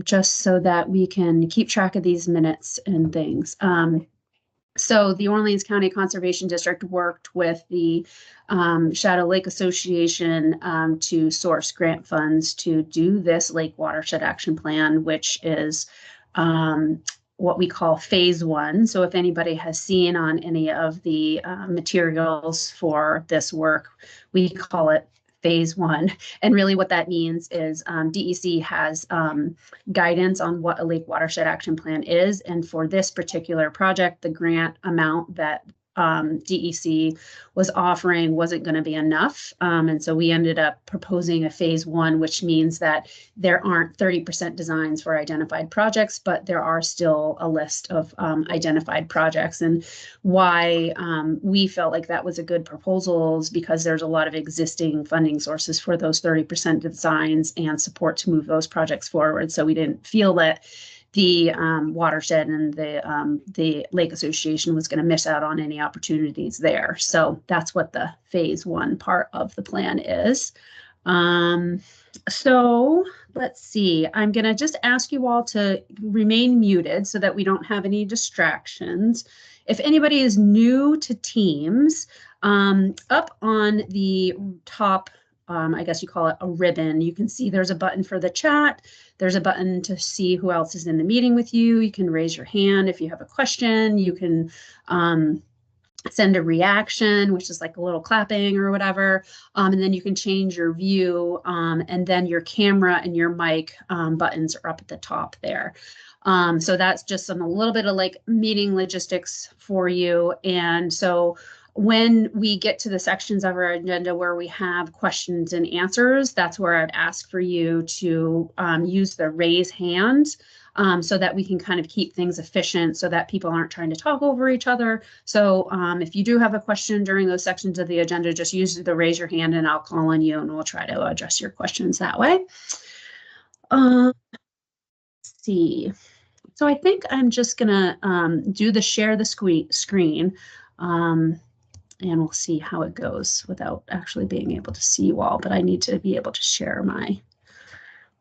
just so that we can keep track of these minutes and things. So the Orleans County Conservation District worked with the Shadow Lake Association to source grant funds to do this Lake Watershed Action Plan, which is what we call phase one. So if anybody has seen on any of the materials for this work, we call it phase one. And really what that means is DEC has guidance on what a Lake Watershed Action Plan is. And for this particular project, the grant amount that DEC was offering wasn't going to be enough. And so we ended up proposing a phase one, which means that there aren't 30% designs for identified projects, but there are still a list of identified projects. And why we felt like that was a good proposal is because there's a lot of existing funding sources for those 30% designs and support to move those projects forward. So we didn't feel that the watershed and the Lake Association was going to miss out on any opportunities there. So that's what the phase one part of the plan is. So let's see, I'm going to just ask you all to remain muted so that we don't have any distractions. If anybody is new to Teams, up on the top, I guess you call it a ribbon, you can see there's a button for the chat. There's a button to see who else is in the meeting with you. You can raise your hand if you have a question. You can send a reaction, which is like a little clapping or whatever. And then you can change your view. And then your camera and your mic buttons are up at the top there. So that's just a little bit of like meeting logistics for you. And so when we get to the sections of our agenda where we have questions and answers, that's where I'd ask for you to use the raise hand so that we can kind of keep things efficient so that people aren't trying to talk over each other. So if you do have a question during those sections of the agenda, just use the raise your hand and I'll call on you and we'll try to address your questions that way. Let's see. So I think I'm just gonna do the share the screen. And we'll see how it goes without actually being able to see you all, but I need to be able to share my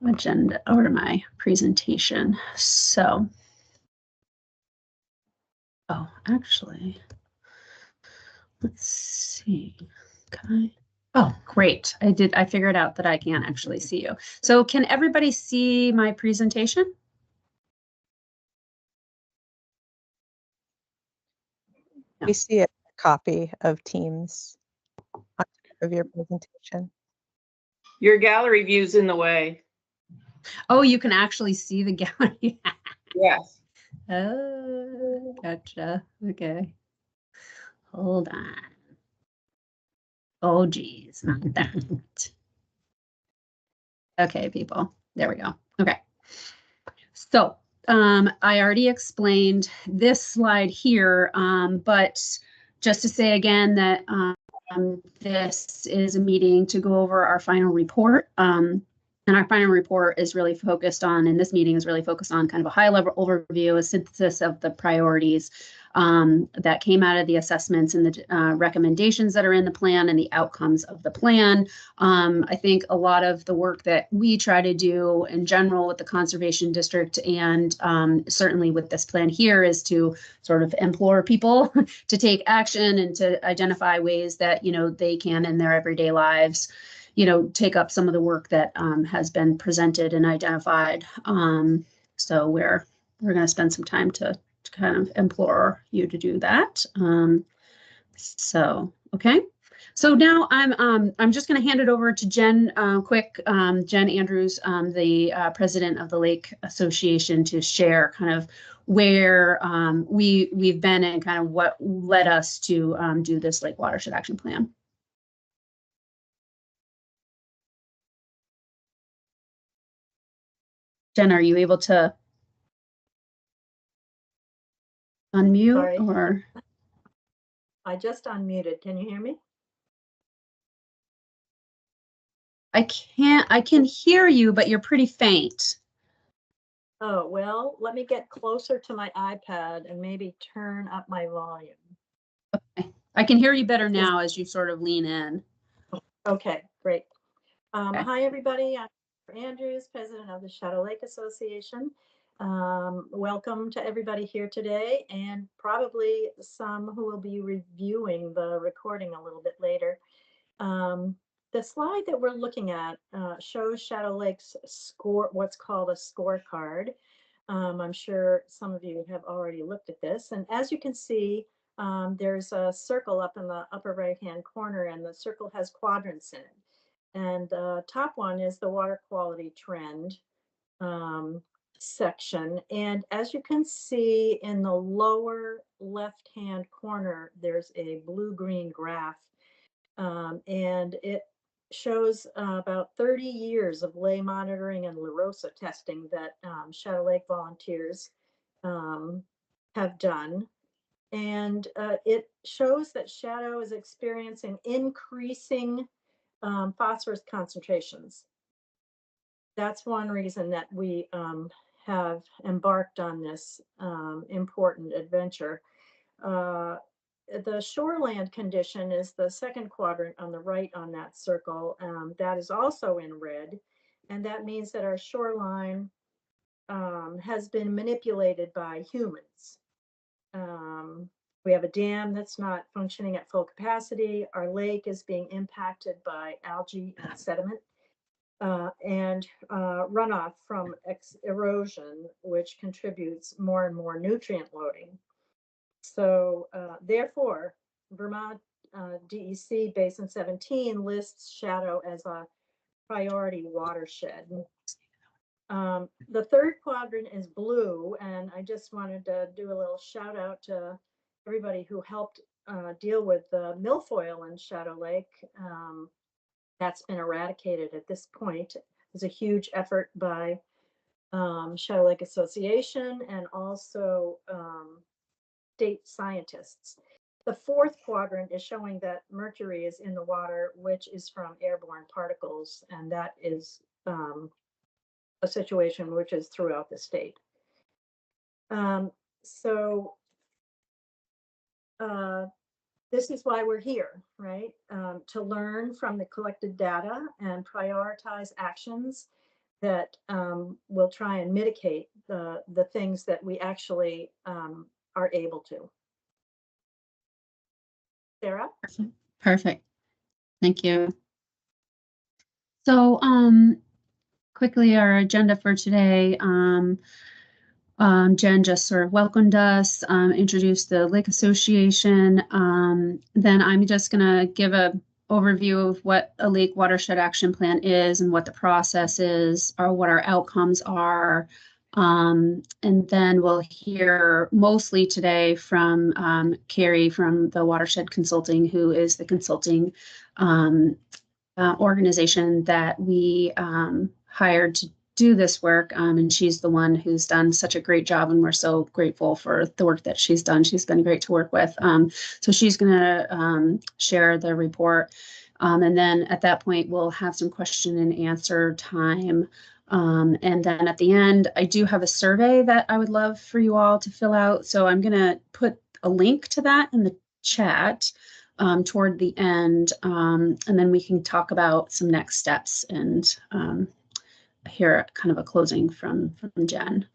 agenda or my presentation. So, oh, actually, let's see, can I? Oh, great, I figured out that I can actually see you. So can everybody see my presentation? We see a copy of Teams of your presentation. Your gallery view's in the way. Oh, you can actually see the gallery. Yes. Oh, gotcha. Okay. Hold on. Oh, geez, not that. Okay, people. There we go. Okay. So I already explained this slide here, but just to say again that this is a meeting to go over our final report. And our final report is really focused on, and this meeting is really focused on kind of a high-level overview, a synthesis of the priorities that came out of the assessments and the recommendations that are in the plan and the outcomes of the plan. I think a lot of the work that we try to do in general with the Conservation District and certainly with this plan here is to sort of implore people to take action and to identify ways that, you know, they can in their everyday lives, you know, take up some of the work that has been presented and identified. So we're going to spend some time to kind of implore you to do that. So, okay. So now I'm just going to hand it over to Jen quick. Jen Andrews, the president of the Lake Association, to share kind of where we've been and kind of what led us to do this Lake Watershed Action Plan. Jen, are you able to unmute? Sorry. Or I just unmuted. Can you hear me? I can hear you, but you're pretty faint. Oh, well, let me get closer to my iPad and maybe turn up my volume. Okay. I can hear you better now as you sort of lean in. Okay, great. Okay. Hi, everybody. I'm Andrews, president of the Shadow Lake Association. Welcome to everybody here today, and probably some who will be reviewing the recording a little bit later. The slide that we're looking at shows Shadow Lake's score, what's called a scorecard. I'm sure some of you have already looked at this, and as you can see, there's a circle up in the upper right-hand corner, and the circle has quadrants in it. And the top one is the water quality trend section. And as you can see in the lower left-hand corner, there's a blue-green graph. And it shows about 30 years of lay monitoring and LaRosa testing that Shadow Lake volunteers have done. And it shows that Shadow is experiencing increasing phosphorus concentrations. That's one reason that we have embarked on this important adventure. The shoreland condition is the second quadrant on the right on that circle. That is also in red. And that means that our shoreline has been manipulated by humans. We have a dam that's not functioning at full capacity. Our lake is being impacted by algae and sediment and runoff from erosion, which contributes more and more nutrient loading. So therefore, Vermont DEC Basin 17 lists Shadow as a priority watershed. The third quadrant is blue, and I just wanted to do a little shout out to everybody who helped deal with the milfoil in Shadow Lake. That's been eradicated at this point. It was a huge effort by Shadow Lake Association and also state scientists. The fourth quadrant is showing that mercury is in the water, which is from airborne particles, and that is a situation which is throughout the state. This is why we're here, right? To learn from the collected data and prioritize actions that will try and mitigate the things that we actually are able to. Sarah? Perfect. Thank you. So quickly, our agenda for today. Jen just sort of welcomed us, introduced the Lake Association. Then I'm just going to give an overview of what a Lake Watershed Action Plan is and what the process is, or what our outcomes are. And then we'll hear mostly today from Carrie from the Watershed Consulting, who is the consulting organization that we hired to do this work, and she's the one who's done such a great job, and we're so grateful for the work that she's done. She's been great to work with. So she's going to share the report, and then at that point we'll have some question and answer time, and then at the end I do have a survey that I would love for you all to fill out, so I'm going to put a link to that in the chat toward the end, and then we can talk about some next steps and hear kind of a closing from Jen.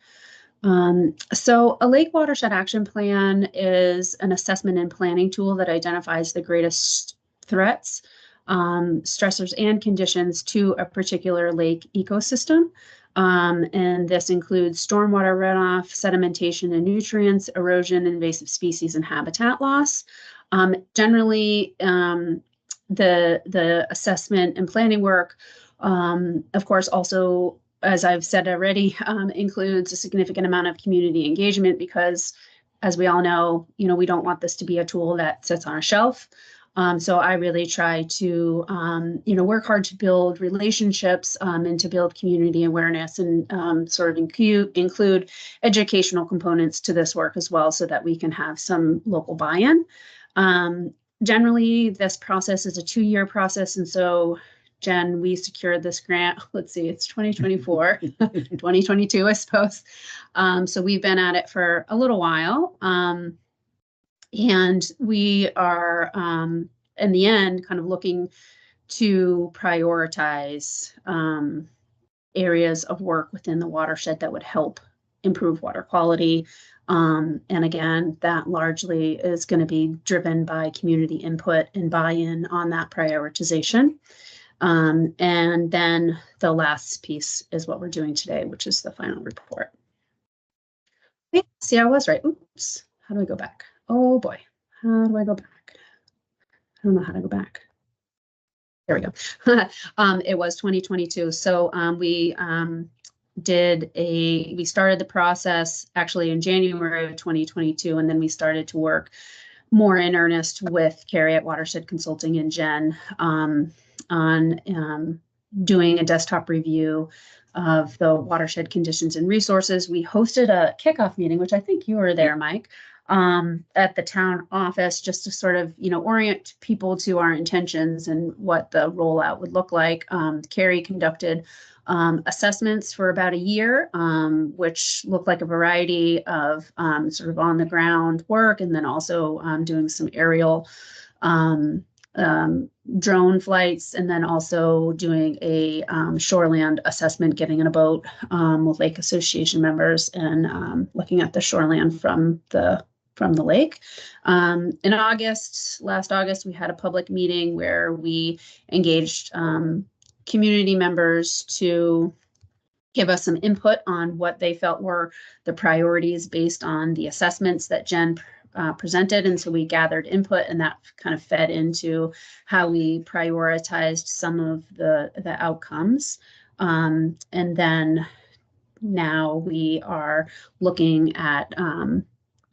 So a Lake Watershed Action Plan is an assessment and planning tool that identifies the greatest threats, stressors, and conditions to a particular lake ecosystem. And this includes stormwater runoff, sedimentation and nutrients, erosion, invasive species, and habitat loss. Generally, the assessment and planning work, of course, also, as I've said already, includes a significant amount of community engagement because, as we all know, we don't want this to be a tool that sits on a shelf. So I really try to, work hard to build relationships and to build community awareness and sort of include educational components to this work as well, so that we can have some local buy-in. Generally, this process is a 2-year process, and so Jen, we secured this grant. Let's see, it's 2024, 2022, I suppose. So we've been at it for a little while. And we are, in the end, kind of looking to prioritize areas of work within the watershed that would help improve water quality. And again, that largely is going to be driven by community input and buy-in on that prioritization. And then the last piece is what we're doing today, which is the final report. Yeah, see, I was right. Oops. How do I go back? Oh boy. How do I go back? I don't know how to go back. There we go. It was 2022. So we started the process actually in January of 2022, and then we started to work more in earnest with Carrie at Watershed Consulting and Jen on doing a desktop review of the watershed conditions and resources. We hosted a kickoff meeting, which I think you were there, Mike, at the town office, just to sort of, orient people to our intentions and what the rollout would look like. Carrie conducted assessments for about a year, which looked like a variety of sort of on the ground work, and then also doing some aerial drone flights, and then also doing a shoreland assessment, getting in a boat with Lake Association members and looking at the shoreland from the lake. In last August, we had a public meeting where we engaged community members to give us some input on what they felt were the priorities based on the assessments that Jen presented. And so we gathered input, and that kind of fed into how we prioritized some of the outcomes. And then now we are looking at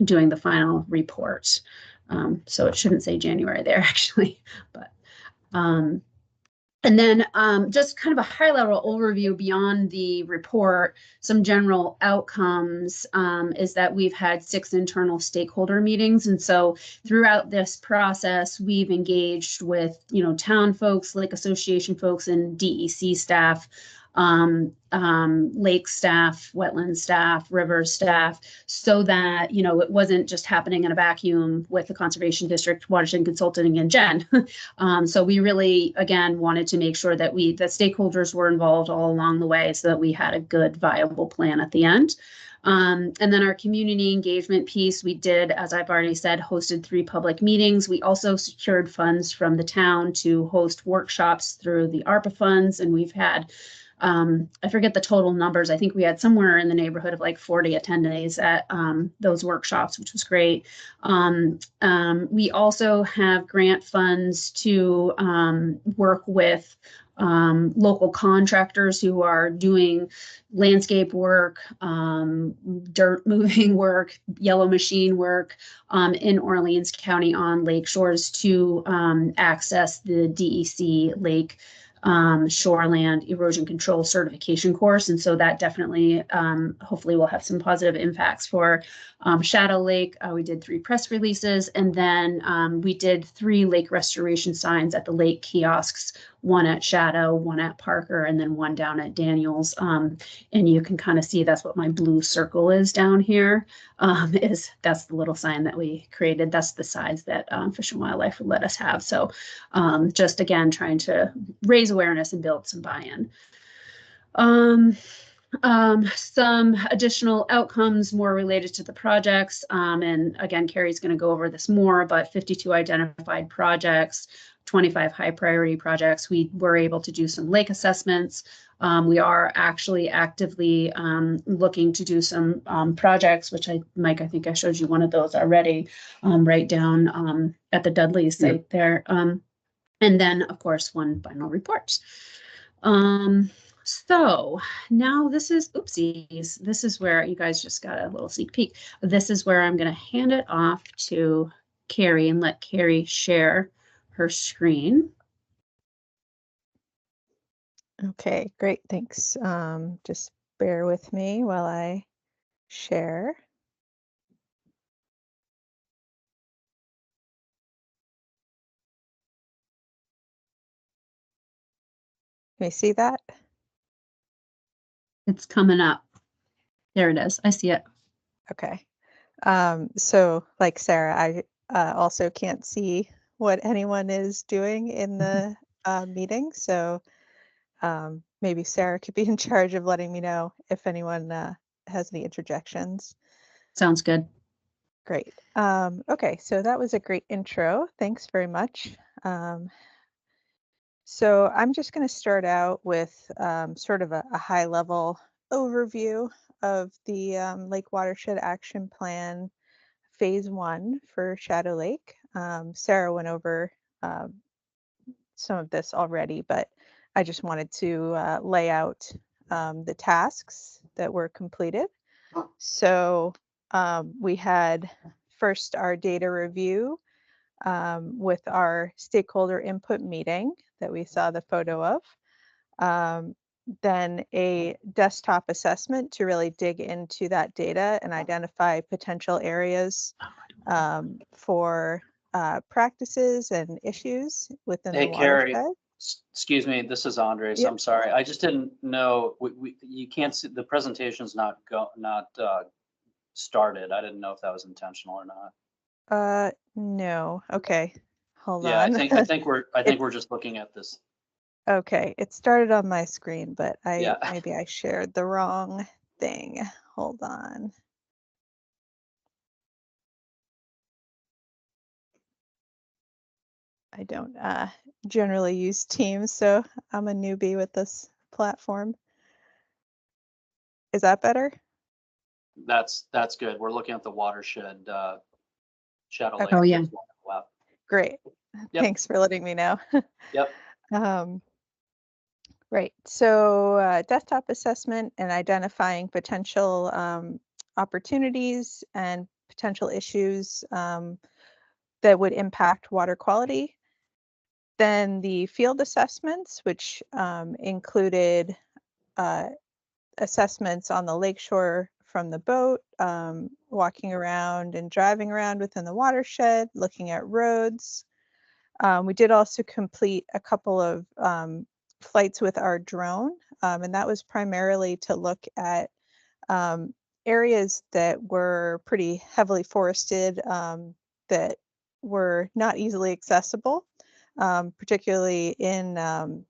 doing the final report. So it shouldn't say January there actually, but and then just kind of a high-level overview beyond the report, some general outcomes is that we've had 6 internal stakeholder meetings. And so throughout this process, we've engaged with, town folks, Lake Association folks, and DEC staff, lake staff, wetland staff, river staff, so that, it wasn't just happening in a vacuum with the Conservation District, Watershed Consulting, and Jen. So we really, again, wanted to make sure that the stakeholders were involved all along the way so that we had a good, viable plan at the end. And then our community engagement piece, we did, as I've already said, hosted 3 public meetings. We also secured funds from the town to host workshops through the ARPA funds, and we've had I forget the total numbers. I think we had somewhere in the neighborhood of like 40 attendees at those workshops, which was great. We also have grant funds to work with local contractors who are doing landscape work, dirt moving work, yellow machine work in Orleans County on lake shores to access the DEC lake shoreland erosion control certification course. And so that definitely hopefully will have some positive impacts for Shadow Lake. We did 3 press releases, and then we did 3 lake restoration signs at the lake kiosks, 1 at Shadow, 1 at Parker, and then 1 down at Daniels. And you can kind of see that's what my blue circle is down here. That's the little sign that we created. That's the size that Fish and Wildlife would let us have. So just again, trying to raise awareness and build some buy-in. Some additional outcomes more related to the projects. And again, Carrie's going to go over this more, but 52 identified projects, 25 high priority projects. We were able to do some lake assessments. We are actually actively looking to do some projects, which Mike, I think I showed you one of those already, right down at the Dudley site there. And then, of course, 1 final report. So now this is, oopsies, this is where you guys just got a little sneak peek. This is where I'm going to hand it off to Carrie and let Carrie share her screen. Okay, great, thanks. Just bear with me while I share. Can you see that? It's coming up. There it is. I see it. Okay. So like Sarah, I also can't see what anyone is doing in the meeting. So maybe Sarah could be in charge of letting me know if anyone has any interjections. Sounds good. Great. Okay, so that was a great intro. Thanks very much. So I'm just going to start out with sort of a high-level overview of the Lake Watershed Action Plan Phase 1 for Shadow Lake. Sarah went over some of this already, but I just wanted to lay out the tasks that were completed. So we had first our data review with our stakeholder input meeting that we saw the photo of. Then a desktop assessment to really dig into that data and identify potential areas for practices and issues within the Carrie, watershed. excuse me, this is Andres. Yep. I'm sorry. I just didn't know, you can't see, the presentation's not started. I didn't know if that was intentional or not. No. Okay. Hold Yeah, on. I think we're just looking at this. Okay, it started on my screen, but Yeah. maybe I shared the wrong thing. Hold on. I don't generally use Teams, so I'm a newbie with this platform. Is that better? That's good. We're looking at the watershed, Shadow Lake. Oh, yeah. LWAP. Great. Yep. Thanks for letting me know. Yep. Right. So desktop assessment and identifying potential opportunities and potential issues that would impact water quality. Then the field assessments, which included assessments on the lakeshore from the boat, walking around and driving around within the watershed, looking at roads. We did also complete a couple of flights with our drone, and that was primarily to look at areas that were pretty heavily forested, that were not easily accessible, particularly in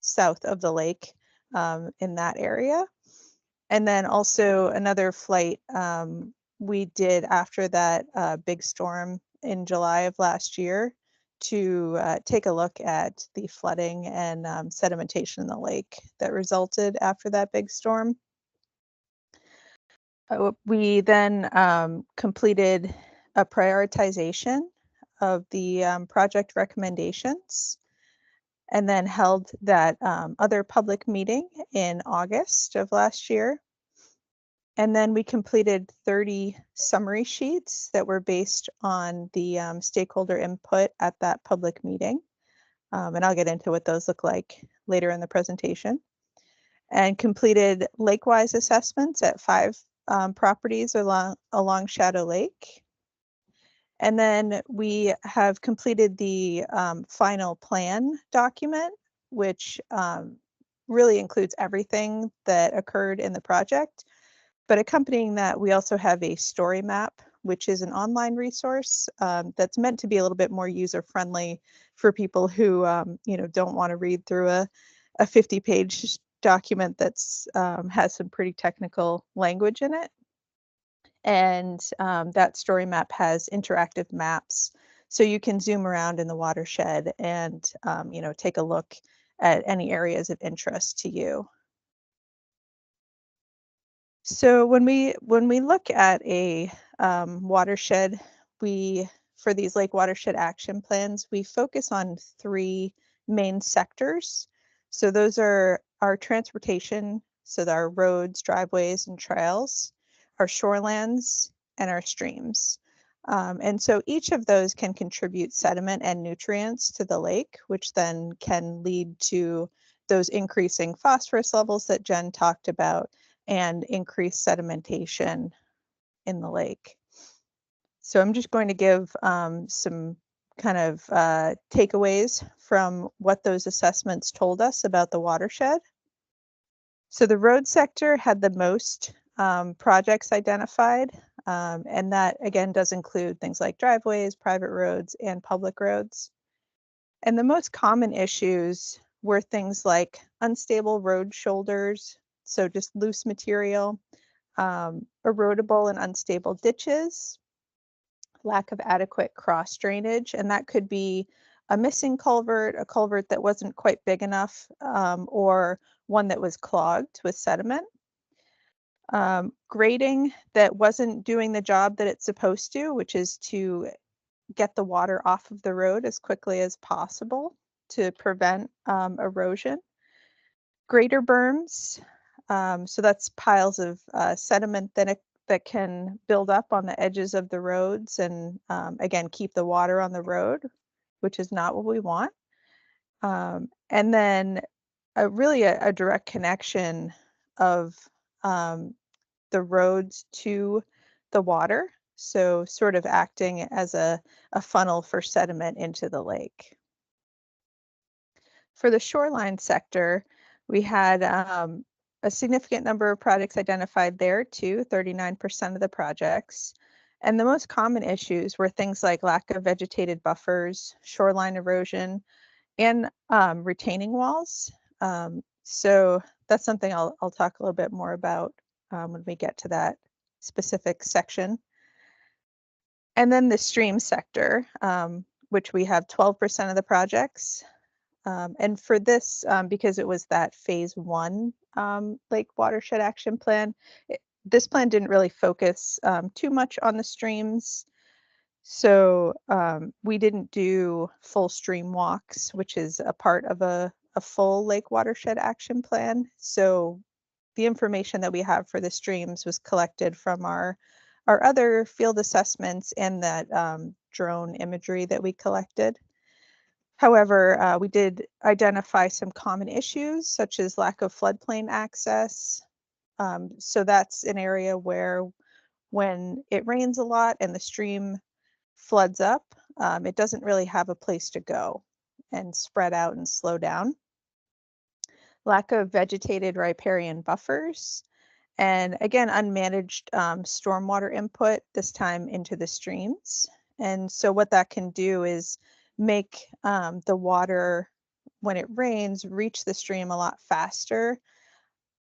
south of the lake, in that area. And then also another flight we did after that big storm in July of last year to take a look at the flooding and sedimentation in the lake that resulted after that big storm. We then completed a prioritization of the project recommendations, and then held that other public meeting in August of last year. And then we completed 30 summary sheets that were based on the stakeholder input at that public meeting. And I'll get into what those look like later in the presentation. And completed lake-wise assessments at 5 properties along Shadow Lake. And then we have completed the final plan document, which really includes everything that occurred in the project. But accompanying that, we also have a story map, which is an online resource that's meant to be a little bit more user-friendly for people who don't want to read through a 50-page document that's has some pretty technical language in it. And that story map has interactive maps, so you can zoom around in the watershed and take a look at any areas of interest to you. So when we look at a watershed, for these Lake Watershed Action Plans, we focus on 3 main sectors. So those are our transportation, so our roads, driveways, and trails, our shorelands, and our streams. And so each of those can contribute sediment and nutrients to the lake, which then can lead to those increasing phosphorus levels that Jen talked about and increased sedimentation in the lake. So I'm just going to give some kind of takeaways from what those assessments told us about the watershed. So the road sector had the most projects identified, and that again does include things like driveways, private roads, and public roads. And the most common issues were things like unstable road shoulders, so just loose material, erodible and unstable ditches, lack of adequate cross drainage, and that could be a missing culvert, a culvert that wasn't quite big enough, or one that was clogged with sediment. Grading that wasn't doing the job that it's supposed to, which is to get the water off of the road as quickly as possible to prevent erosion. Grader berms, so that's piles of sediment that can build up on the edges of the roads and again, keep the water on the road, which is not what we want. And then really a direct connection of the roads to the water. So sort of acting as a funnel for sediment into the lake. For the shoreline sector, we had a significant number of projects identified there too, 39% of the projects. And the most common issues were things like lack of vegetated buffers, shoreline erosion, and retaining walls. So that's something I'll talk a little bit more about when we get to that specific section. And then the stream sector, which we have 12% of the projects. And for this, because it was that phase 1 Lake Watershed Action Plan, this plan didn't really focus too much on the streams. So we didn't do full stream walks, which is a part of a full Lake Watershed Action Plan. So the information that we have for the streams was collected from our other field assessments and that drone imagery that we collected. However, we did identify some common issues such as lack of floodplain access. So that's an area where when it rains a lot and the stream floods up, it doesn't really have a place to go and spread out and slow down. Lack of vegetated riparian buffers, and again, unmanaged stormwater input, this time into the streams. And so what that can do is make the water, when it rains, reach the stream a lot faster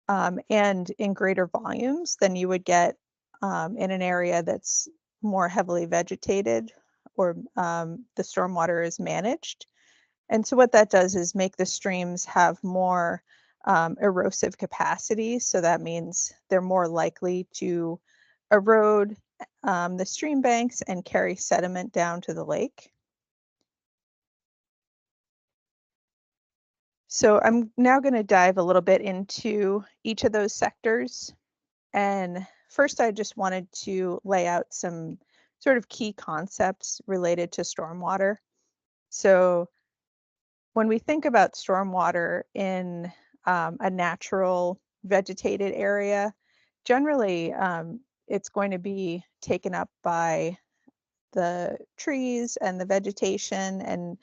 and in greater volumes than you would get in an area that's more heavily vegetated or the stormwater is managed. And so what that does is make the streams have more erosive capacity. So that means they're more likely to erode the stream banks and carry sediment down to the lake. So I'm now going to dive a little bit into each of those sectors. And first, I just wanted to lay out some sort of key concepts related to stormwater. So when we think about stormwater in a natural vegetated area, generally it's going to be taken up by the trees and the vegetation and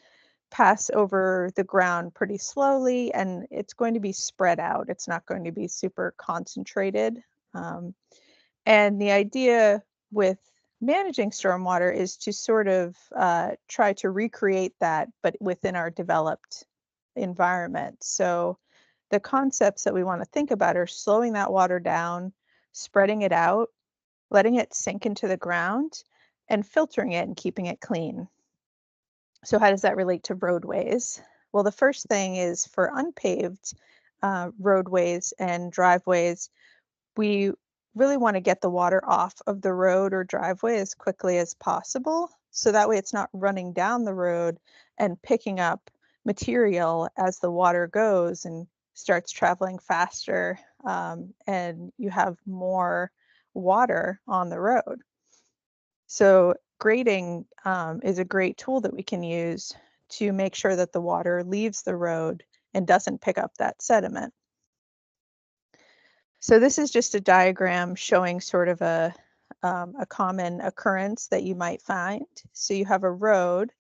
pass over the ground pretty slowly, and it's going to be spread out. It's not going to be super concentrated. And the idea with managing stormwater is to sort of try to recreate that, but within our developed environment. So the concepts that we want to think about are slowing that water down, spreading it out, letting it sink into the ground, and filtering it and keeping it clean. So how does that relate to roadways? Well, the first thing is for unpaved roadways and driveways, we really want to get the water off of the road or driveway as quickly as possible. So that way it's not running down the road and picking up material as the water goes and starts traveling faster, and you have more water on the road. So grading is a great tool that we can use to make sure that the water leaves the road and doesn't pick up that sediment. So this is just a diagram showing sort of a common occurrence that you might find. So you have a road,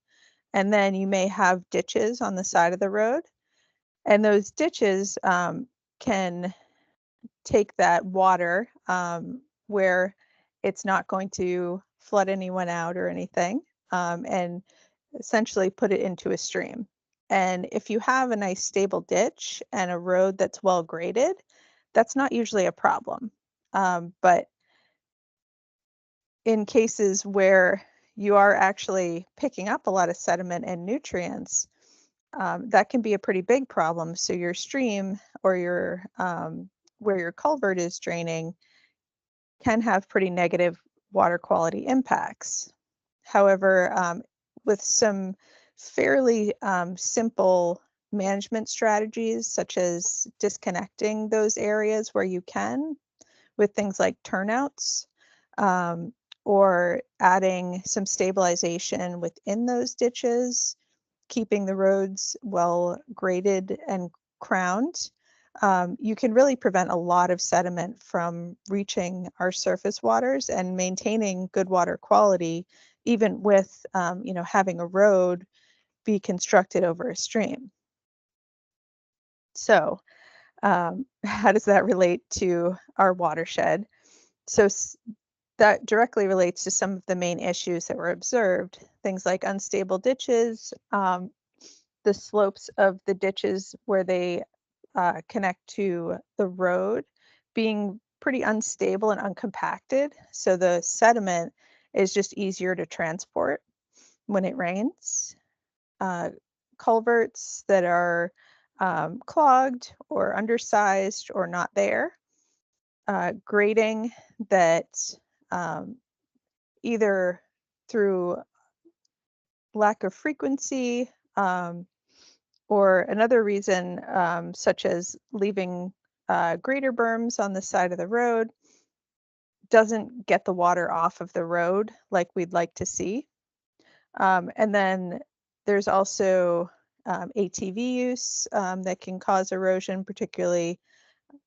and then you may have ditches on the side of the road. And those ditches can take that water where it's not going to flood anyone out or anything, and essentially put it into a stream. And if you have a nice stable ditch and a road that's well graded, that's not usually a problem. But in cases where you are actually picking up a lot of sediment and nutrients, that can be a pretty big problem. So your stream or your where your culvert is draining can have pretty negative water quality impacts. However, with some fairly simple management strategies, such as disconnecting those areas where you can with things like turnouts, or adding some stabilization within those ditches, keeping the roads well graded and crowned, you can really prevent a lot of sediment from reaching our surface waters and maintaining good water quality, even with having a road be constructed over a stream. So how does that relate to our watershed? So that directly relates to some of the main issues that were observed, things like unstable ditches, the slopes of the ditches where they connect to the road being pretty unstable and uncompacted. So the sediment is just easier to transport when it rains. Culverts that are clogged or undersized or not there. Grading that either through lack of frequency or another reason, such as leaving grader berms on the side of the road, doesn't get the water off of the road like we'd like to see. And then there's also ATV use that can cause erosion, particularly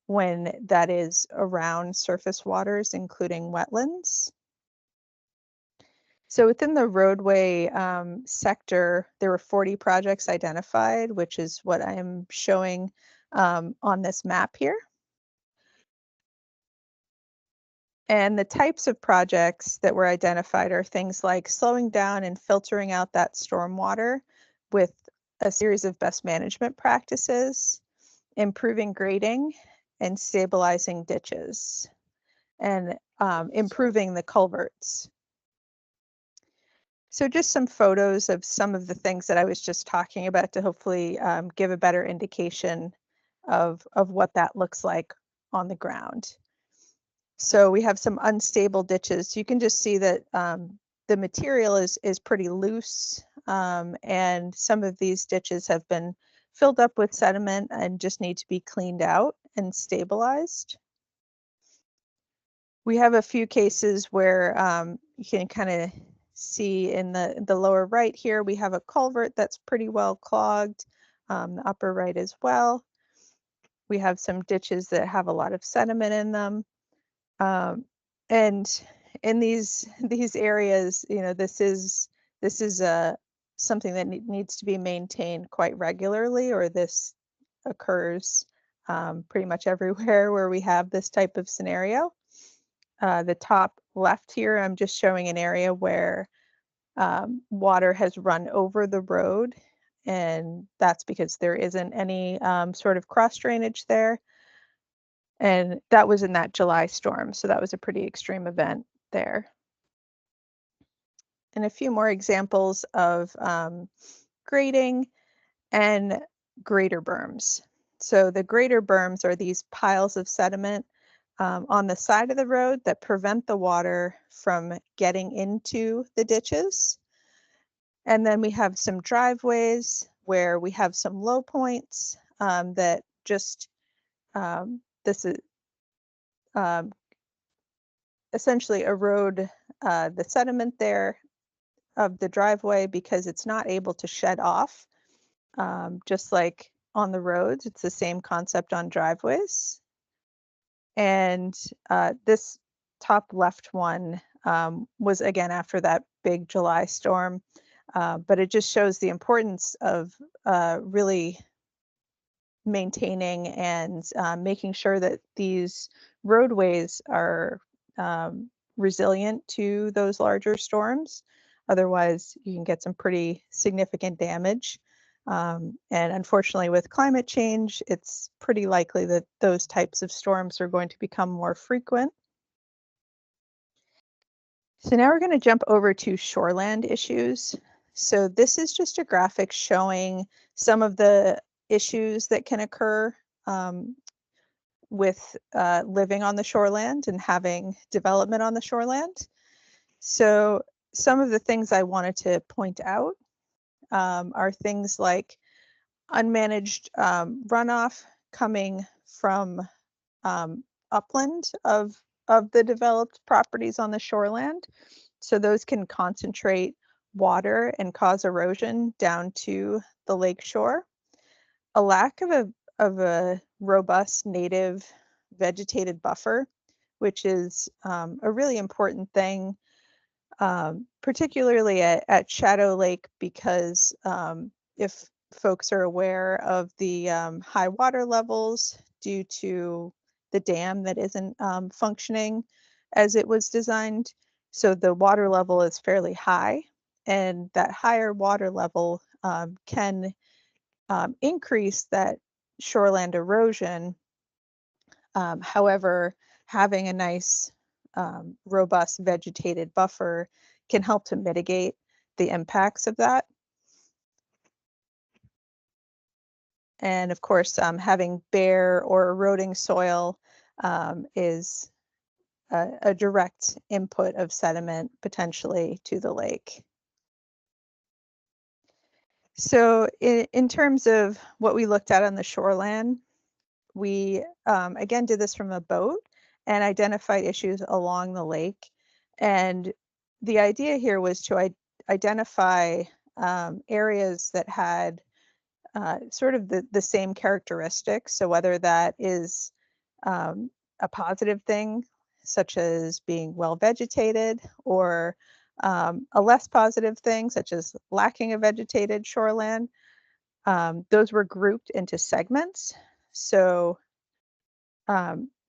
when that is around surface waters, including wetlands. So within the roadway sector, there were 40 projects identified, which is what I am showing on this map here. And the types of projects that were identified are things like slowing down and filtering out that stormwater with a series of best management practices, improving grading, and stabilizing ditches, and improving the culverts. So just some photos of some of the things that I was just talking about to hopefully give a better indication of what that looks like on the ground. So we have some unstable ditches. You can just see that the material is pretty loose, and some of these ditches have been filled up with sediment and just need to be cleaned out and stabilized. We have a few cases where you can kind of see in the lower right here, we have a culvert that's pretty well clogged, the upper right as well. We have some ditches that have a lot of sediment in them. And in these areas, this is something that needs to be maintained quite regularly, or this occurs pretty much everywhere where we have this type of scenario. The top left here, I'm just showing an area where water has run over the road, and that's because there isn't any sort of cross drainage there. And that was in that July storm, so that was a pretty extreme event there. And a few more examples of grading and grader berms. So the grader berms are these piles of sediment on the side of the road that prevent the water from getting into the ditches. And then we have some driveways where we have some low points that just, this is essentially erode the sediment there of the driveway because it's not able to shed off. Just like on the roads, it's the same concept on driveways. And this top left one was again after that big July storm, but it just shows the importance of really maintaining and making sure that these roadways are resilient to those larger storms. Otherwise, you can get some pretty significant damage And unfortunately, with climate change, it's pretty likely that those types of storms are going to become more frequent. So now we're going to jump over to shoreland issues. So this is just a graphic showing some of the issues that can occur with living on the shoreland and having development on the shoreland. So some of the things I wanted to point out are things like unmanaged runoff coming from upland of the developed properties on the shoreland. So those can concentrate water and cause erosion down to the lake shore. A lack of a robust native vegetated buffer, which is a really important thing, particularly at Shadow Lake, because if folks are aware of the high water levels due to the dam that isn't functioning as it was designed. So the water level is fairly high, and that higher water level can increase that shoreland erosion. However, having a nice, robust vegetated buffer can help to mitigate the impacts of that. And of course, having bare or eroding soil is a direct input of sediment potentially to the lake. So in terms of what we looked at on the shoreline, we again did this from a boat and identified issues along the lake. And the idea here was to identify areas that had sort of the same characteristics. So whether that is a positive thing, such as being well vegetated, or a less positive thing, such as lacking a vegetated shoreline, those were grouped into segments. So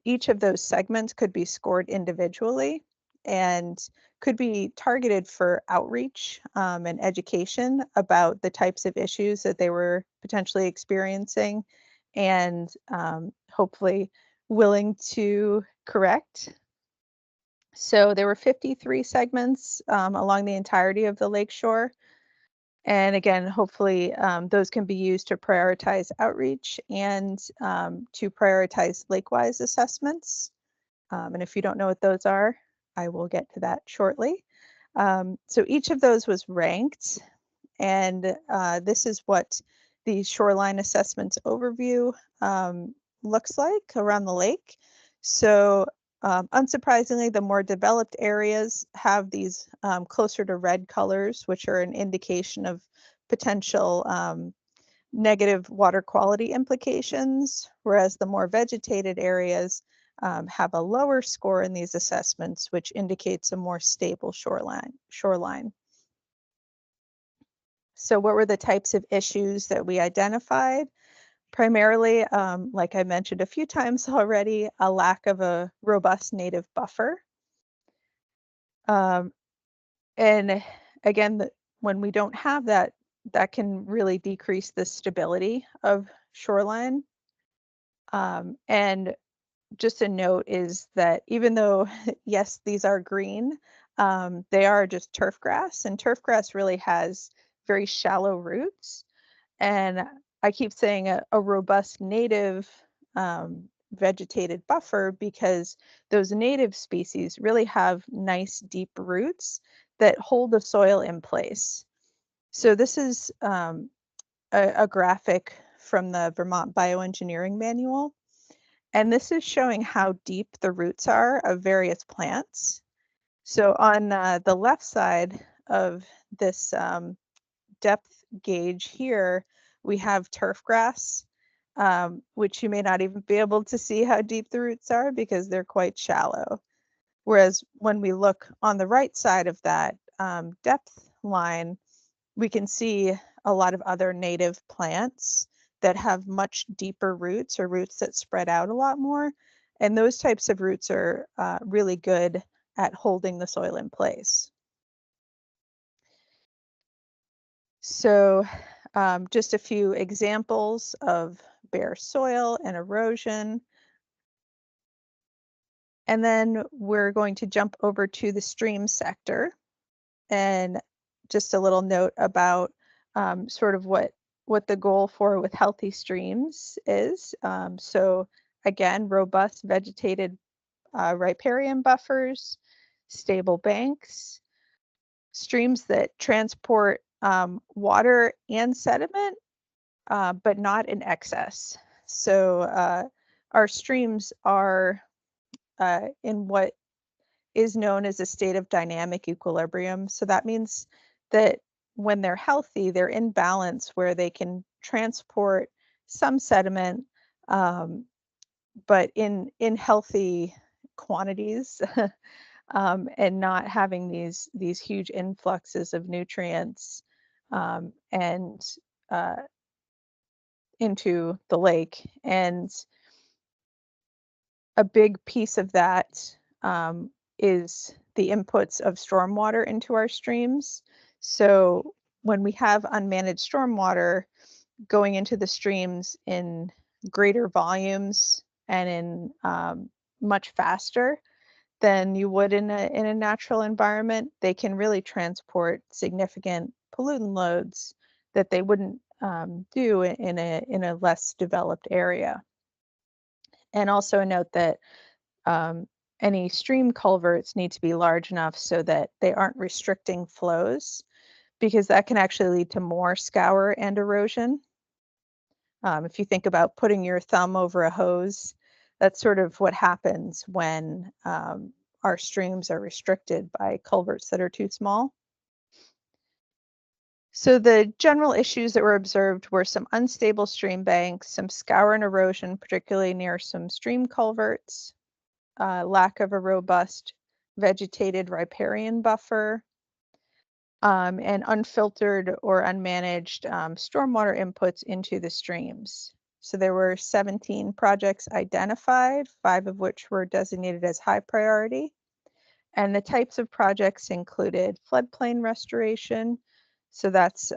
each of those segments could be scored individually and could be targeted for outreach and education about the types of issues that they were potentially experiencing and hopefully willing to correct. So there were 53 segments along the entirety of the lakeshore. And again, hopefully those can be used to prioritize outreach and to prioritize lake-wise assessments. And if you don't know what those are, I will get to that shortly. So each of those was ranked, and this is what the shoreline assessments overview looks like around the lake. So unsurprisingly, the more developed areas have these closer to red colors, which are an indication of potential negative water quality implications, whereas the more vegetated areas have a lower score in these assessments, which indicates a more stable shoreline. So what were the types of issues that we identified? Primarily, like I mentioned a few times already, a lack of a robust native buffer. And again, when we don't have that, that can really decrease the stability of shoreline. And just a note is that even though, yes, these are green, they are just turf grass, and turf grass really has very shallow roots. And I keep saying a robust native vegetated buffer because those native species really have nice deep roots that hold the soil in place. So this is a graphic from the Vermont Bioengineering Manual. And this is showing how deep the roots are of various plants. So on the left side of this depth gauge here, we have turf grass, which you may not even be able to see how deep the roots are because they're quite shallow. Whereas when we look on the right side of that depth line, we can see a lot of other native plants that have much deeper roots, or roots that spread out a lot more. And those types of roots are really good at holding the soil in place. So just a few examples of bare soil and erosion. And then we're going to jump over to the stream sector, and just a little note about sort of what the goal for with healthy streams is. So again, robust vegetated riparian buffers, stable banks, streams that transport water and sediment, but not in excess. So our streams are in what is known as a state of dynamic equilibrium. So that means that when they're healthy, they're in balance where they can transport some sediment, but in healthy quantities, and not having these huge influxes of nutrients and into the lake. And a big piece of that is the inputs of stormwater into our streams. So when we have unmanaged stormwater going into the streams in greater volumes and in much faster than you would in a natural environment, they can really transport significant pollutant loads that they wouldn't do in a less developed area. And also note that any stream culverts need to be large enough so that they aren't restricting flows, because that can actually lead to more scour and erosion. If you think about putting your thumb over a hose, that's sort of what happens when our streams are restricted by culverts that are too small. So the general issues that were observed were some unstable stream banks, some scour and erosion, particularly near some stream culverts, lack of a robust vegetated riparian buffer, and unfiltered or unmanaged stormwater inputs into the streams. So there were 17 projects identified, 5 of which were designated as high priority. And the types of projects included floodplain restoration. So that's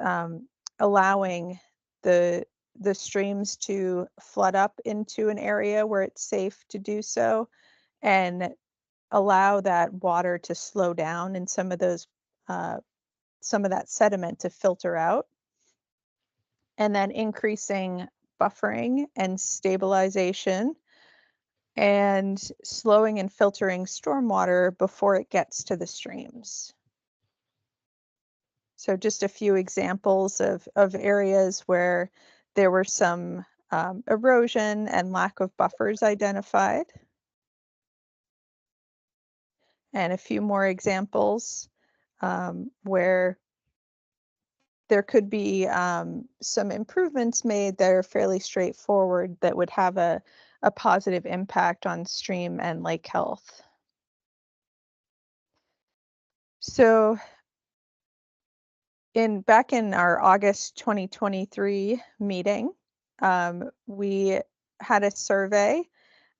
allowing the streams to flood up into an area where it's safe to do so, and allow that water to slow down and some of that sediment to filter out. And then increasing buffering and stabilization, and slowing and filtering stormwater before it gets to the streams. So just a few examples of areas where there were some erosion and lack of buffers identified. And a few more examples where there could be some improvements made that are fairly straightforward that would have a positive impact on stream and lake health. So back in our August 2023 meeting, we had a survey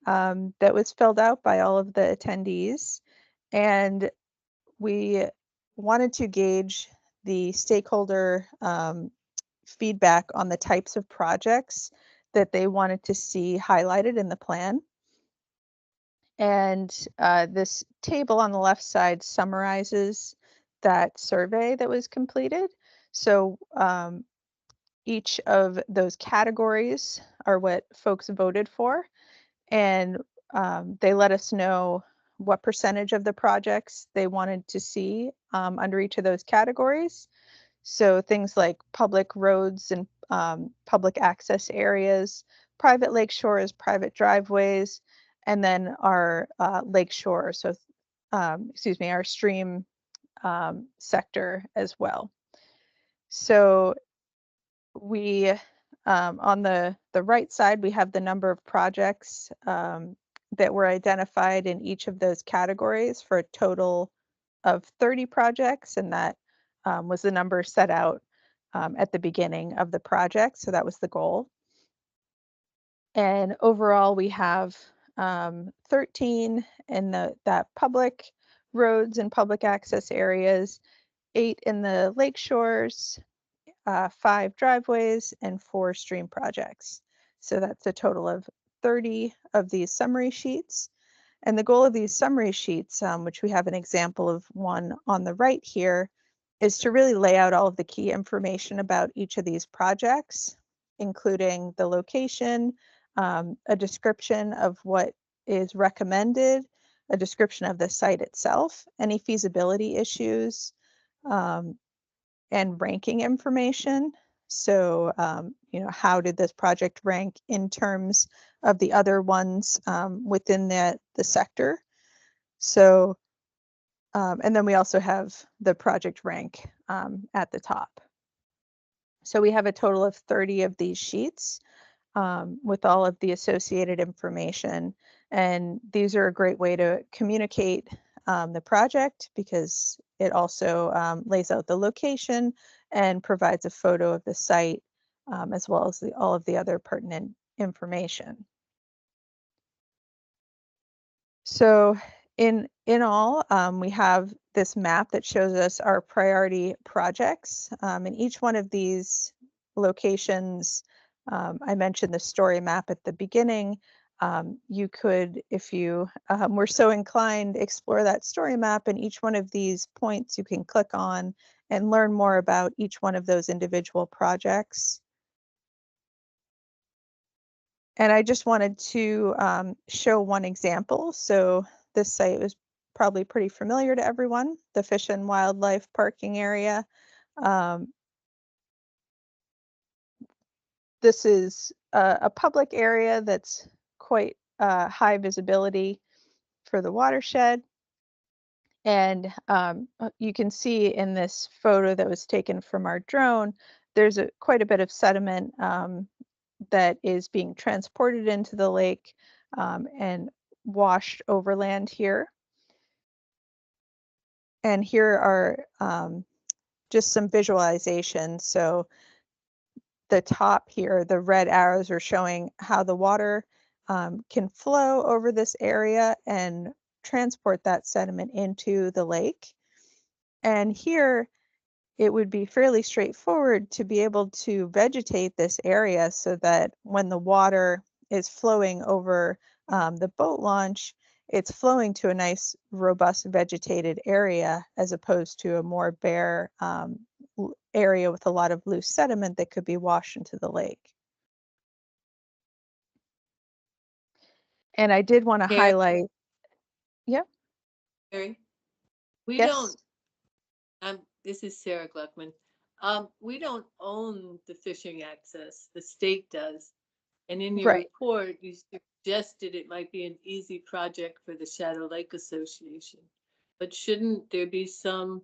that was filled out by all of the attendees, and we wanted to gauge the stakeholder feedback on the types of projects that they wanted to see highlighted in the plan. And this table on the left side summarizes that survey that was completed. So each of those categories are what folks voted for, and they let us know what percentage of the projects they wanted to see under each of those categories. So things like public roads and public access areas, private lake shores, private driveways, and then our lake shore, so our stream sector as well. So we, on the right side, we have the number of projects that were identified in each of those categories for a total of 30 projects, and that was the number set out at the beginning of the project, so that was the goal. And overall, we have 13 in that public roads and public access areas, 8 in the lake shores, 5 driveways and 4 stream projects. So that's a total of 30 of these summary sheets. And the goal of these summary sheets, which we have an example of one on the right here, is to really lay out all of the key information about each of these projects, including the location, a description of what is recommended, a description of the site itself, any feasibility issues, and ranking information. So, you know, how did this project rank in terms of the other ones within the sector? So, and then we also have the project rank at the top. So we have a total of 30 of these sheets with all of the associated information. And these are a great way to communicate the project because it also lays out the location and provides a photo of the site as well as all of the other pertinent information. So in all, we have this map that shows us our priority projects. In each one of these locations, I mentioned the story map at the beginning. You could, if you were so inclined, explore that story map, and each one of these points you can click on and learn more about each one of those individual projects. And I just wanted to show one example. So this site was probably pretty familiar to everyone, the Fish and Wildlife Parking Area. This is a public area that's quite high visibility for the watershed. And you can see in this photo that was taken from our drone, there's quite a bit of sediment that is being transported into the lake and washed overland here. And here are just some visualizations. So the top here, the red arrows are showing how the water can flow over this area and transport that sediment into the lake. And here, it would be fairly straightforward to be able to vegetate this area so that when the water is flowing over the boat launch, it's flowing to a nice, robust vegetated area as opposed to a more bare area with a lot of loose sediment that could be washed into the lake. And I did want to highlight, yep. Mary, we Yes. don't, this is Sarah Gluckman. We don't own the fishing access, the state does. And in your Right. report, you suggested it might be an easy project for the Shadow Lake Association. But shouldn't there be some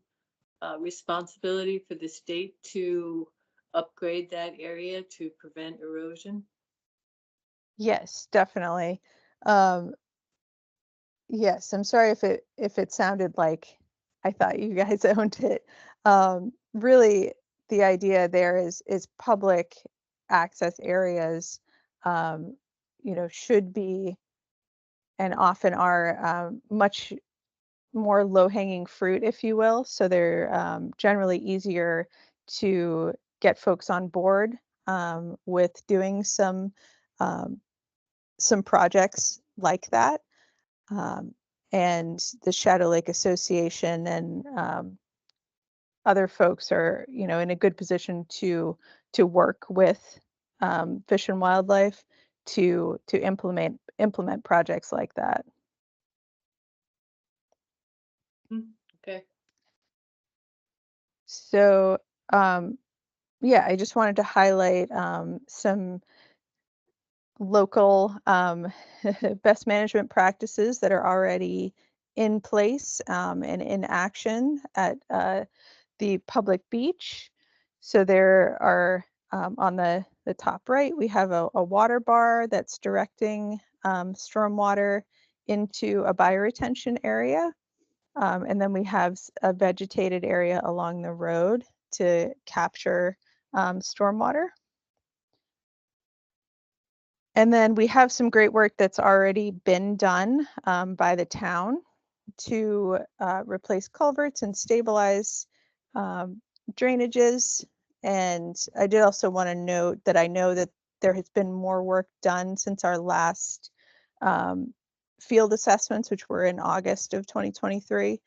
responsibility for the state to upgrade that area to prevent erosion? Yes, definitely. Yes, I'm sorry if it sounded like I thought you guys owned it. Really, the idea there is public access areas, you know, should be and often are much more low-hanging fruit, if you will. So they're generally easier to get folks on board with doing some projects like that. And the Shadow Lake Association and other folks are, you know, in a good position to work with Fish and Wildlife to implement projects like that. Okay. So yeah, I just wanted to highlight some local best management practices that are already in place and in action at the public beach. So there are on the top right, we have a water bar that's directing stormwater into a bioretention area. And then we have a vegetated area along the road to capture stormwater. And then we have some great work that's already been done by the town to replace culverts and stabilize drainages And I did also want to note that I know that there has been more work done since our last field assessments, which were in August of 2023.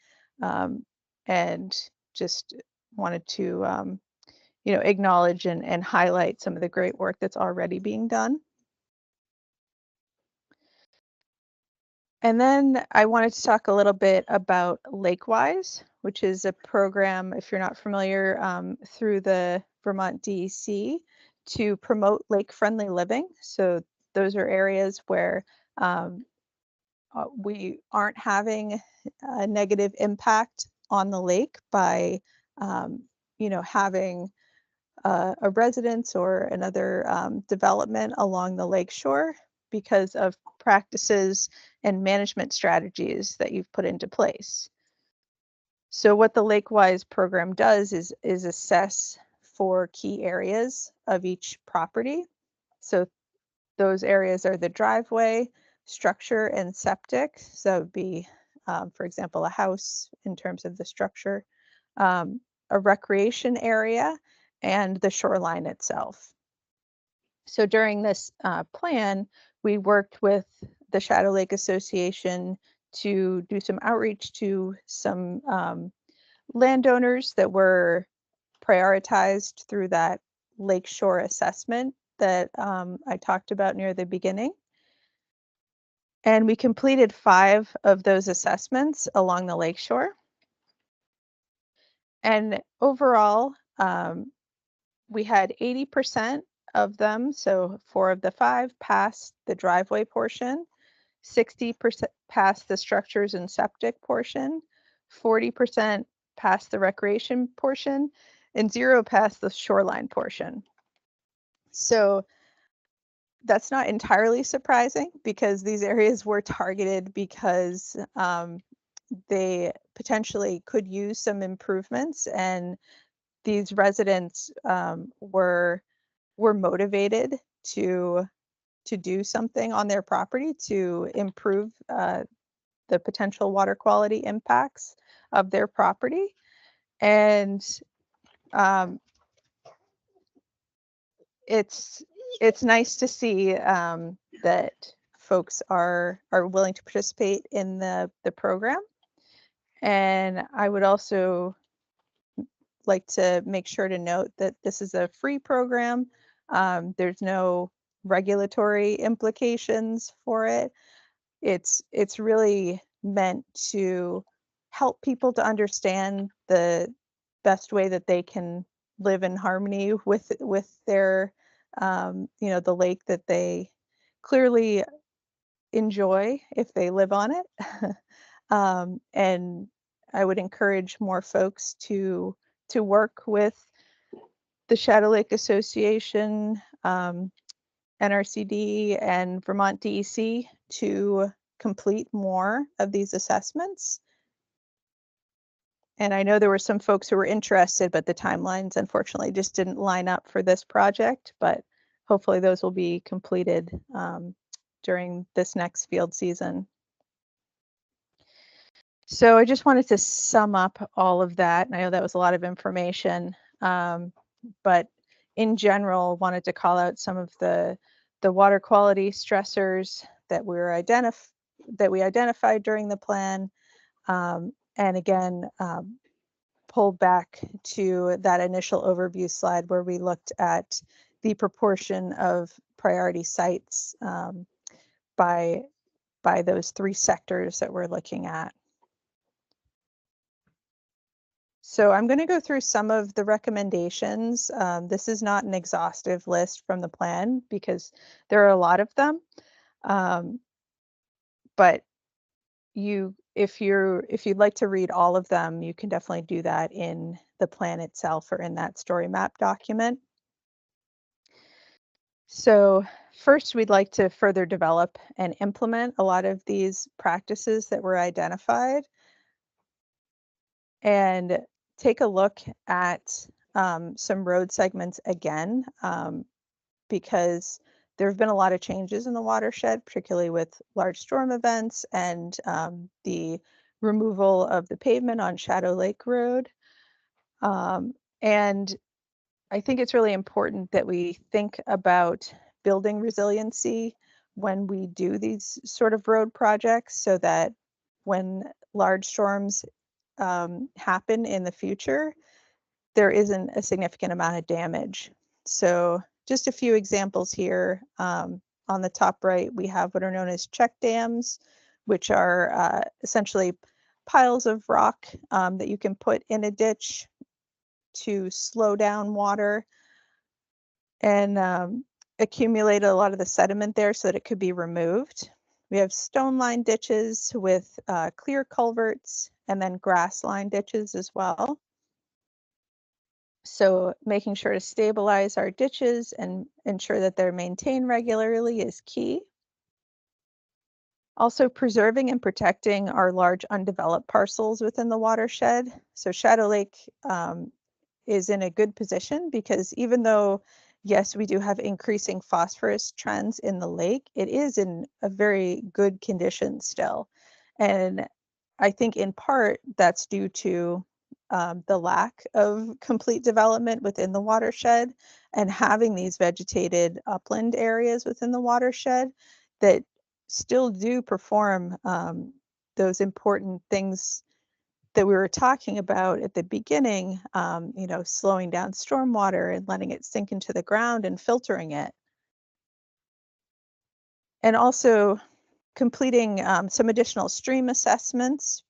And just wanted to acknowledge and highlight some of the great work that's already being done. And then I wanted to talk a little bit about LakeWise, which is a program, if you're not familiar, through the Vermont DEC to promote lake-friendly living. So those are areas where we aren't having a negative impact on the lake by, having a residence or another development along the lake shore because of practices and management strategies that you've put into place. So what the LakeWise program does is assess for key areas of each property. So those areas are the driveway, structure, and septic. So it would be, for example, a house in terms of the structure, a recreation area, and the shoreline itself. So during this plan, we worked with the Shadow Lake Association to do some outreach to some landowners that were prioritized through that lakeshore assessment that I talked about near the beginning. And we completed 5 of those assessments along the lakeshore. And overall, we had 80% of them, so 4 of the 5 passed the driveway portion, 60% passed the structures and septic portion, 40% passed the recreation portion, and 0 passed the shoreline portion. So that's not entirely surprising because these areas were targeted because they potentially could use some improvements, and these residents were motivated to do something on their property to improve the potential water quality impacts of their property. And it's nice to see that folks are willing to participate in the program. And I would also like to make sure to note that this is a free program. There's no regulatory implications for it. It's really meant to help people to understand the best way that they can live in harmony with their the lake that they clearly enjoy if they live on it. And I would encourage more folks to work with the Shadow Lake Association, NRCD, and Vermont DEC to complete more of these assessments. And I know there were some folks who were interested, but the timelines unfortunately just didn't line up for this project, but hopefully those will be completed during this next field season. So I just wanted to sum up all of that. And I know that was a lot of information, but in general, wanted to call out some of the water quality stressors that we identified during the plan. And again, pulled back to that initial overview slide where we looked at the proportion of priority sites by those 3 sectors that we're looking at. So I'm going to go through some of the recommendations. This is not an exhaustive list from the plan because there are a lot of them. But if you'd like to read all of them, you can definitely do that in the plan itself or in that story map document. So first, we'd like to further develop and implement a lot of these practices that were identified and take a look at some road segments again, because there have been a lot of changes in the watershed, particularly with large storm events and the removal of the pavement on Shadow Lake Road. And I think it's really important that we think about building resiliency when we do these sort of road projects, so that when large storms happen in the future, there isn't a significant amount of damage. So just a few examples here. On the top right, we have what are known as check dams, which are essentially piles of rock that you can put in a ditch to slow down water and accumulate a lot of the sediment there so that it could be removed. We have stone-lined ditches with clear culverts, and then grass-lined ditches as well. So making sure to stabilize our ditches and ensure that they're maintained regularly is key. Also preserving and protecting our large undeveloped parcels within the watershed. So Shadow Lake is in a good position because even though, yes, we do have increasing phosphorus trends in the lake, it is in a very good condition still. And I think in part that's due to the lack of complete development within the watershed and having these vegetated upland areas within the watershed that still do perform those important things that we were talking about at the beginning, you know, slowing down stormwater and letting it sink into the ground and filtering it. And also completing some additional stream assessments,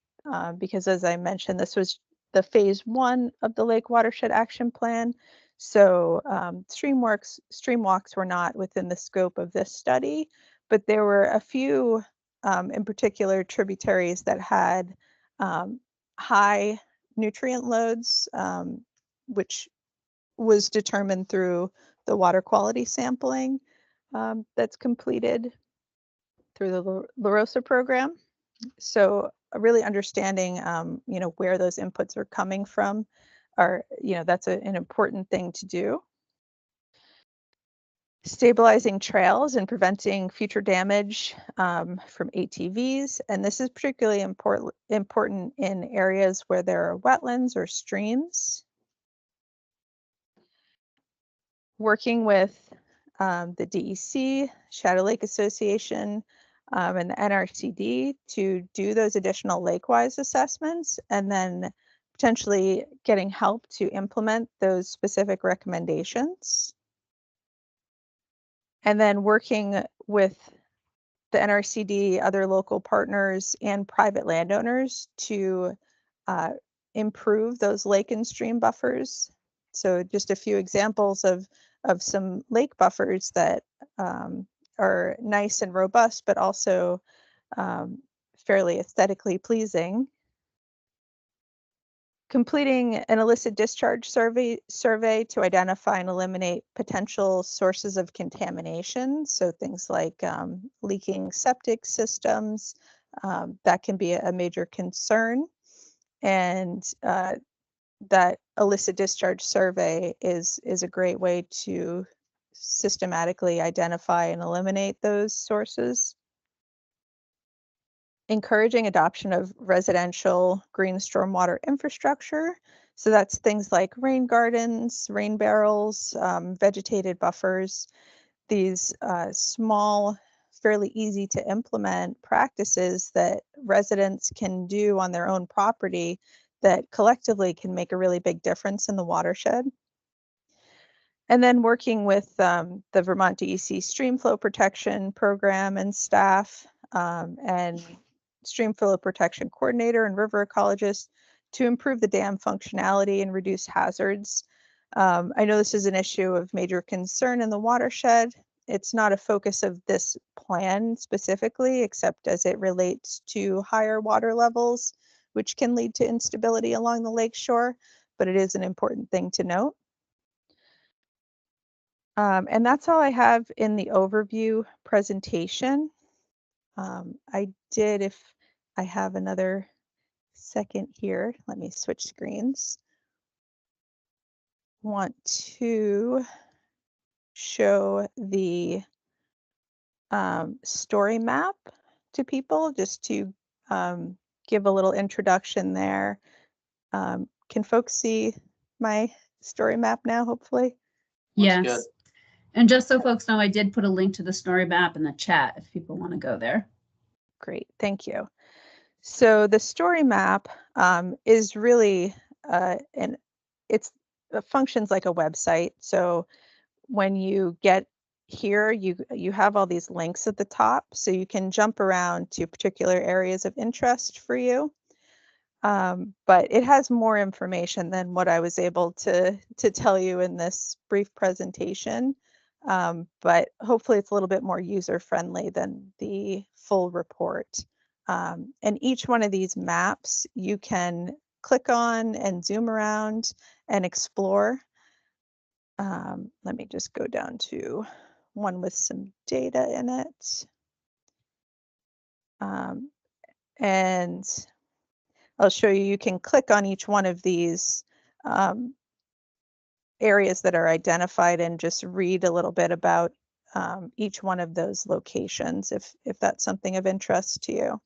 because as I mentioned, this was the phase 1 of the Lake Watershed Action Plan. So stream walks were not within the scope of this study, but there were a few in particular tributaries that had high nutrient loads, which was determined through the water quality sampling that's completed through the LaRosa program. So really understanding, you know, where those inputs are coming from are, you know, that's an important thing to do. Stabilizing trails and preventing future damage from ATVs. And this is particularly important in areas where there are wetlands or streams. Working with the DEC, Shadow Lake Association, and the NRCD to do those additional lake-wise assessments, and then potentially getting help to implement those specific recommendations. And then working with the NRCD, other local partners, and private landowners to improve those lake and stream buffers. So just a few examples of some lake buffers that are nice and robust, but also fairly aesthetically pleasing. Completing an illicit discharge survey to identify and eliminate potential sources of contamination. So things like leaking septic systems, that can be a major concern. And that illicit discharge survey is a great way to systematically identify and eliminate those sources. Encouraging adoption of residential green stormwater infrastructure. So that's things like rain gardens, rain barrels, vegetated buffers, these small, fairly easy to implement practices that residents can do on their own property that collectively can make a really big difference in the watershed. And then working with the Vermont DEC Stream Flow Protection Program and staff and Stream Flow Protection Coordinator and river ecologist to improve the dam functionality and reduce hazards. I know this is an issue of major concern in the watershed. It's not a focus of this plan specifically, except as it relates to higher water levels, which can lead to instability along the lakeshore, but it is an important thing to note. And that's all I have in the overview presentation. If I have another second here, let me switch screens. Want to show the story map to people just to give a little introduction there. Can folks see my story map now, hopefully. Looks Yes. And just so folks know, I did put a link to the story map in the chat if people want to go there. Great, thank you. So the story map is really, it functions like a website. So when you get here, you have all these links at the top, so you can jump around to particular areas of interest for you. But it has more information than what I was able to tell you in this brief presentation. But hopefully it's a little bit more user-friendly than the full report. And each one of these maps you can click on and zoom around and explore. Let me just go down to one with some data in it. And I'll show you, you can click on each one of these areas that are identified and just read a little bit about each one of those locations if that's something of interest to you.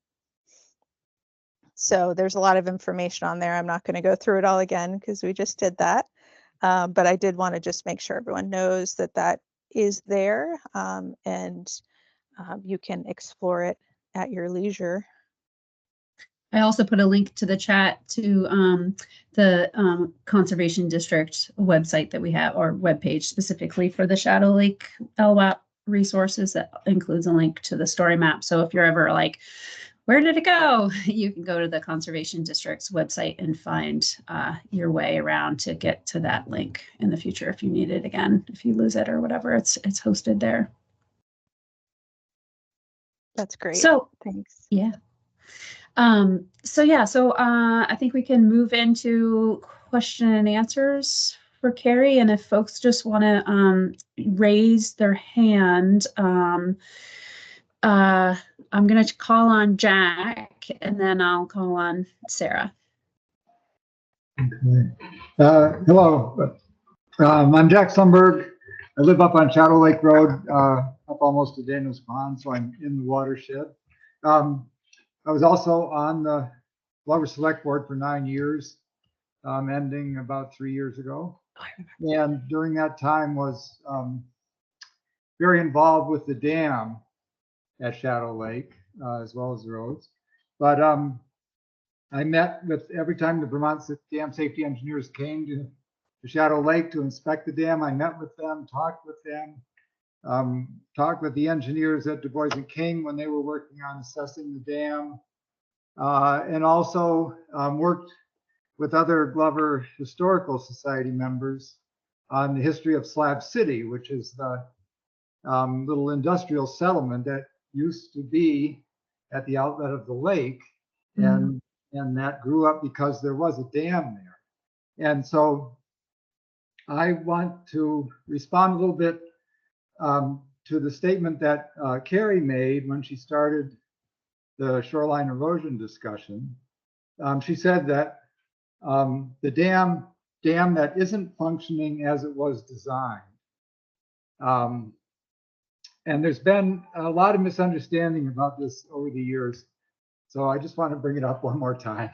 So there's a lot of information on there. I'm not going to go through it all again because we just did that. But I did want to just make sure everyone knows that that is there, and you can explore it at your leisure. I also put a link to the chat to the Conservation District website that we have, or webpage specifically for the Shadow Lake LWAP resources, that includes a link to the story map. So if you're ever like, where did it go? You can go to the Conservation District's website and find your way around to get to that link in the future if you need it again, if you lose it or whatever, it's hosted there. That's great. So thanks. Yeah. So I think we can move into question and answers for Carrie. And if folks just want to raise their hand, I'm going to call on Jack and then I'll call on Sarah. Okay. Hello, I'm Jack Sundberg. I live up on Shadow Lake Road, up almost to Daniels Pond, so I'm in the watershed. I was also on the Glover Select Board for 9 years, ending about 3 years ago. And during that time was very involved with the dam at Shadow Lake, as well as the roads. But I met with, every time the Vermont dam safety engineers came to Shadow Lake to inspect the dam, I met with them, talked with them, talked with the engineers at Du Bois and King when they were working on assessing the dam, and also worked with other Glover Historical Society members on the history of Slab City, which is the little industrial settlement that used to be at the outlet of the lake, and that grew up because there was a dam there. And so I want to respond a little bit to the statement that Carrie made when she started the shoreline erosion discussion. She said that the dam that isn't functioning as it was designed. And there's been a lot of misunderstanding about this over the years. So I just want to bring it up one more time.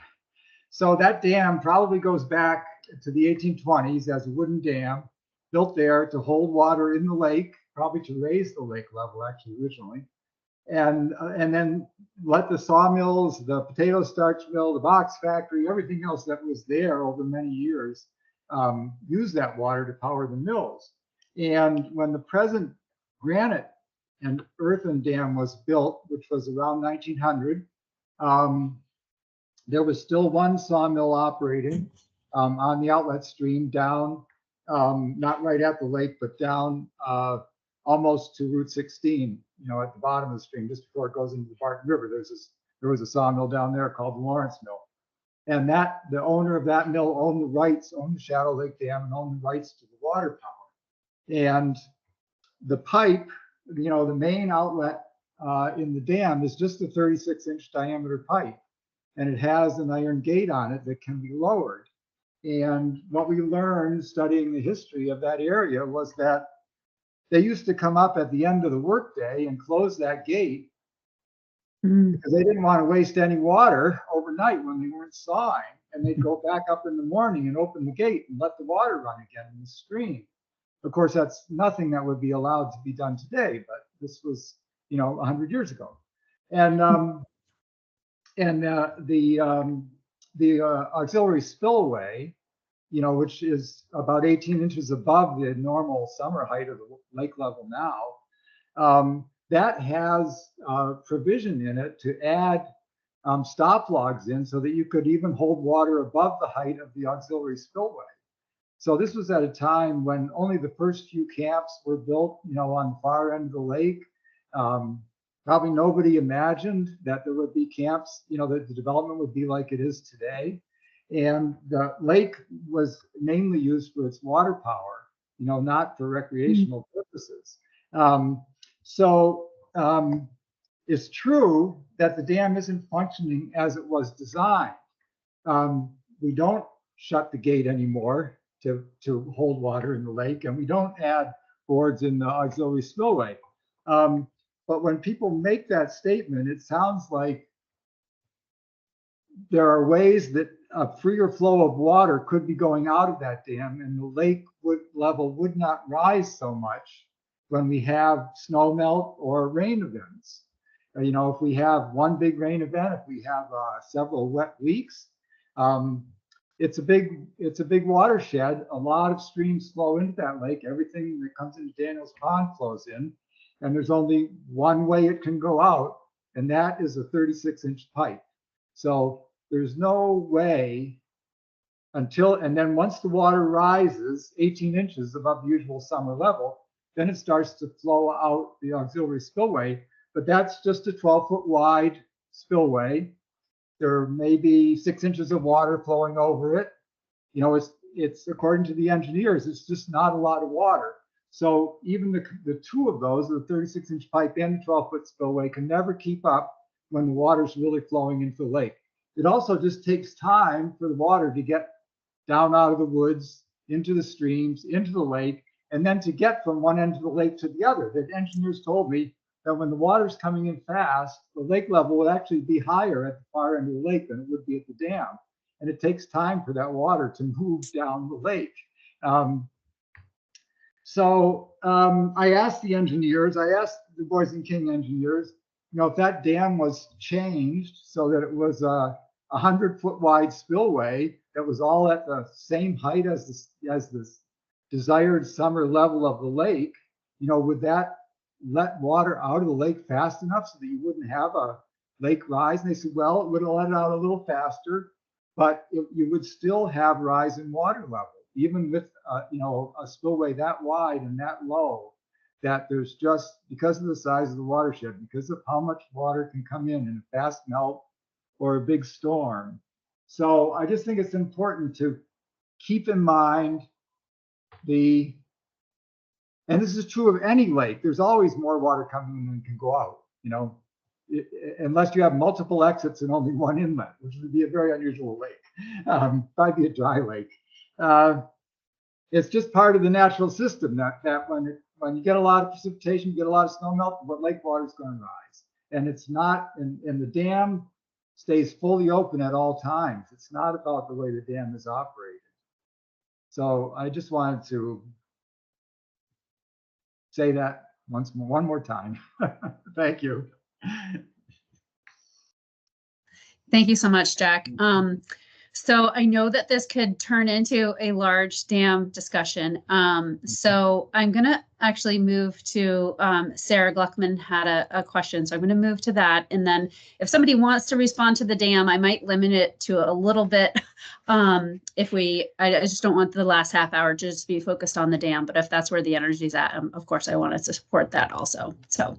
So that dam probably goes back to the 1820s as a wooden dam built there to hold water in the lake, probably to raise the lake level actually originally. And then let the sawmills, the potato starch mill, the box factory, everything else that was there over many years, use that water to power the mills. And when the present granite and earthen dam was built, which was around 1900, there was still one sawmill operating on the outlet stream down, not right at the lake, but down almost to Route 16, you know, at the bottom of the stream, just before it goes into the Barton River. There was a sawmill down there called the Lawrence Mill. And the owner of that mill owned the rights, owned the Shadow Lake Dam, and owned the rights to the water power. And the pipe, you know, the main outlet in the dam is just a 36-inch diameter pipe. And it has an iron gate on it that can be lowered. And what we learned studying the history of that area was that they used to come up at the end of the workday and close that gate because they didn't want to waste any water overnight when they weren't sawing. and they'd go back up in the morning and open the gate and let the water run again in the stream. Of course, that's nothing that would be allowed to be done today, but this was, 100 years ago. And the auxiliary spillway, which is about 18 inches above the normal summer height of the lake level now, that has provision in it to add stop logs in so that you could even hold water above the height of the auxiliary spillway. So this was at a time when only the first few camps were built, on the far end of the lake. Probably nobody imagined that there would be camps, that the development would be like it is today. And the lake was mainly used for its water power, not for recreational purposes. It's true that the dam isn't functioning as it was designed. We don't shut the gate anymore to hold water in the lake, and we don't add boards in the auxiliary spillway. But when people make that statement, it sounds like there are ways that a freer flow of water could be going out of that dam, and the lake level would not rise so much when we have snow melt or rain events. If we have one big rain event, if we have several wet weeks, it's a big watershed. A lot of streams flow into that lake. Everything that comes into Daniels Pond flows in, and there's only one way it can go out, and that is a 36-inch pipe. So there's no way and then once the water rises 18 inches above the usual summer level, then it starts to flow out the auxiliary spillway. But that's just a 12-foot wide spillway. There may be 6 inches of water flowing over it. It's according to the engineers, it's just not a lot of water. So even the two of those, the 36-inch pipe and the 12-foot spillway, can never keep up when the water's really flowing into the lake. It also just takes time for the water to get down out of the woods, into the streams, into the lake, and then to get from one end of the lake to the other. The engineers told me that when the water's coming in fast, the lake level would actually be higher at the far end of the lake than it would be at the dam. And it takes time for that water to move down the lake. I asked the engineers, I asked the Boise and King engineers, if that dam was changed so that it was a 100-foot wide spillway that was all at the same height as this desired summer level of the lake, would that let water out of the lake fast enough so that you wouldn't have a lake rise? And they said, well, it would have let it out a little faster, but you would still have rise in water level, even with a spillway that wide and that low, that there's just, because of the size of the watershed, because of how much water can come in a fast melt or a big storm. So I just think it's important to keep in mind and this is true of any lake, there's always more water coming in than can go out, unless you have multiple exits and only one inlet, which would be a very unusual lake, probably be a dry lake. It's just part of the natural system that when you get a lot of precipitation, you get a lot of snow melt, but lake water is going to rise. And it's not, and the dam stays fully open at all times. It's not about the way the dam is operated. So I just wanted to say that one more time. Thank you. Thank you so much, Jack. So I know that this could turn into a large dam discussion. So I'm going to actually move to Sarah Gluckman had a question. So I'm going to move to that. And then if somebody wants to respond to the dam, I might limit it to a little bit. I just don't want the last half hour to just be focused on the dam. But if that's where the energy is at, of course, I wanted to support that also. So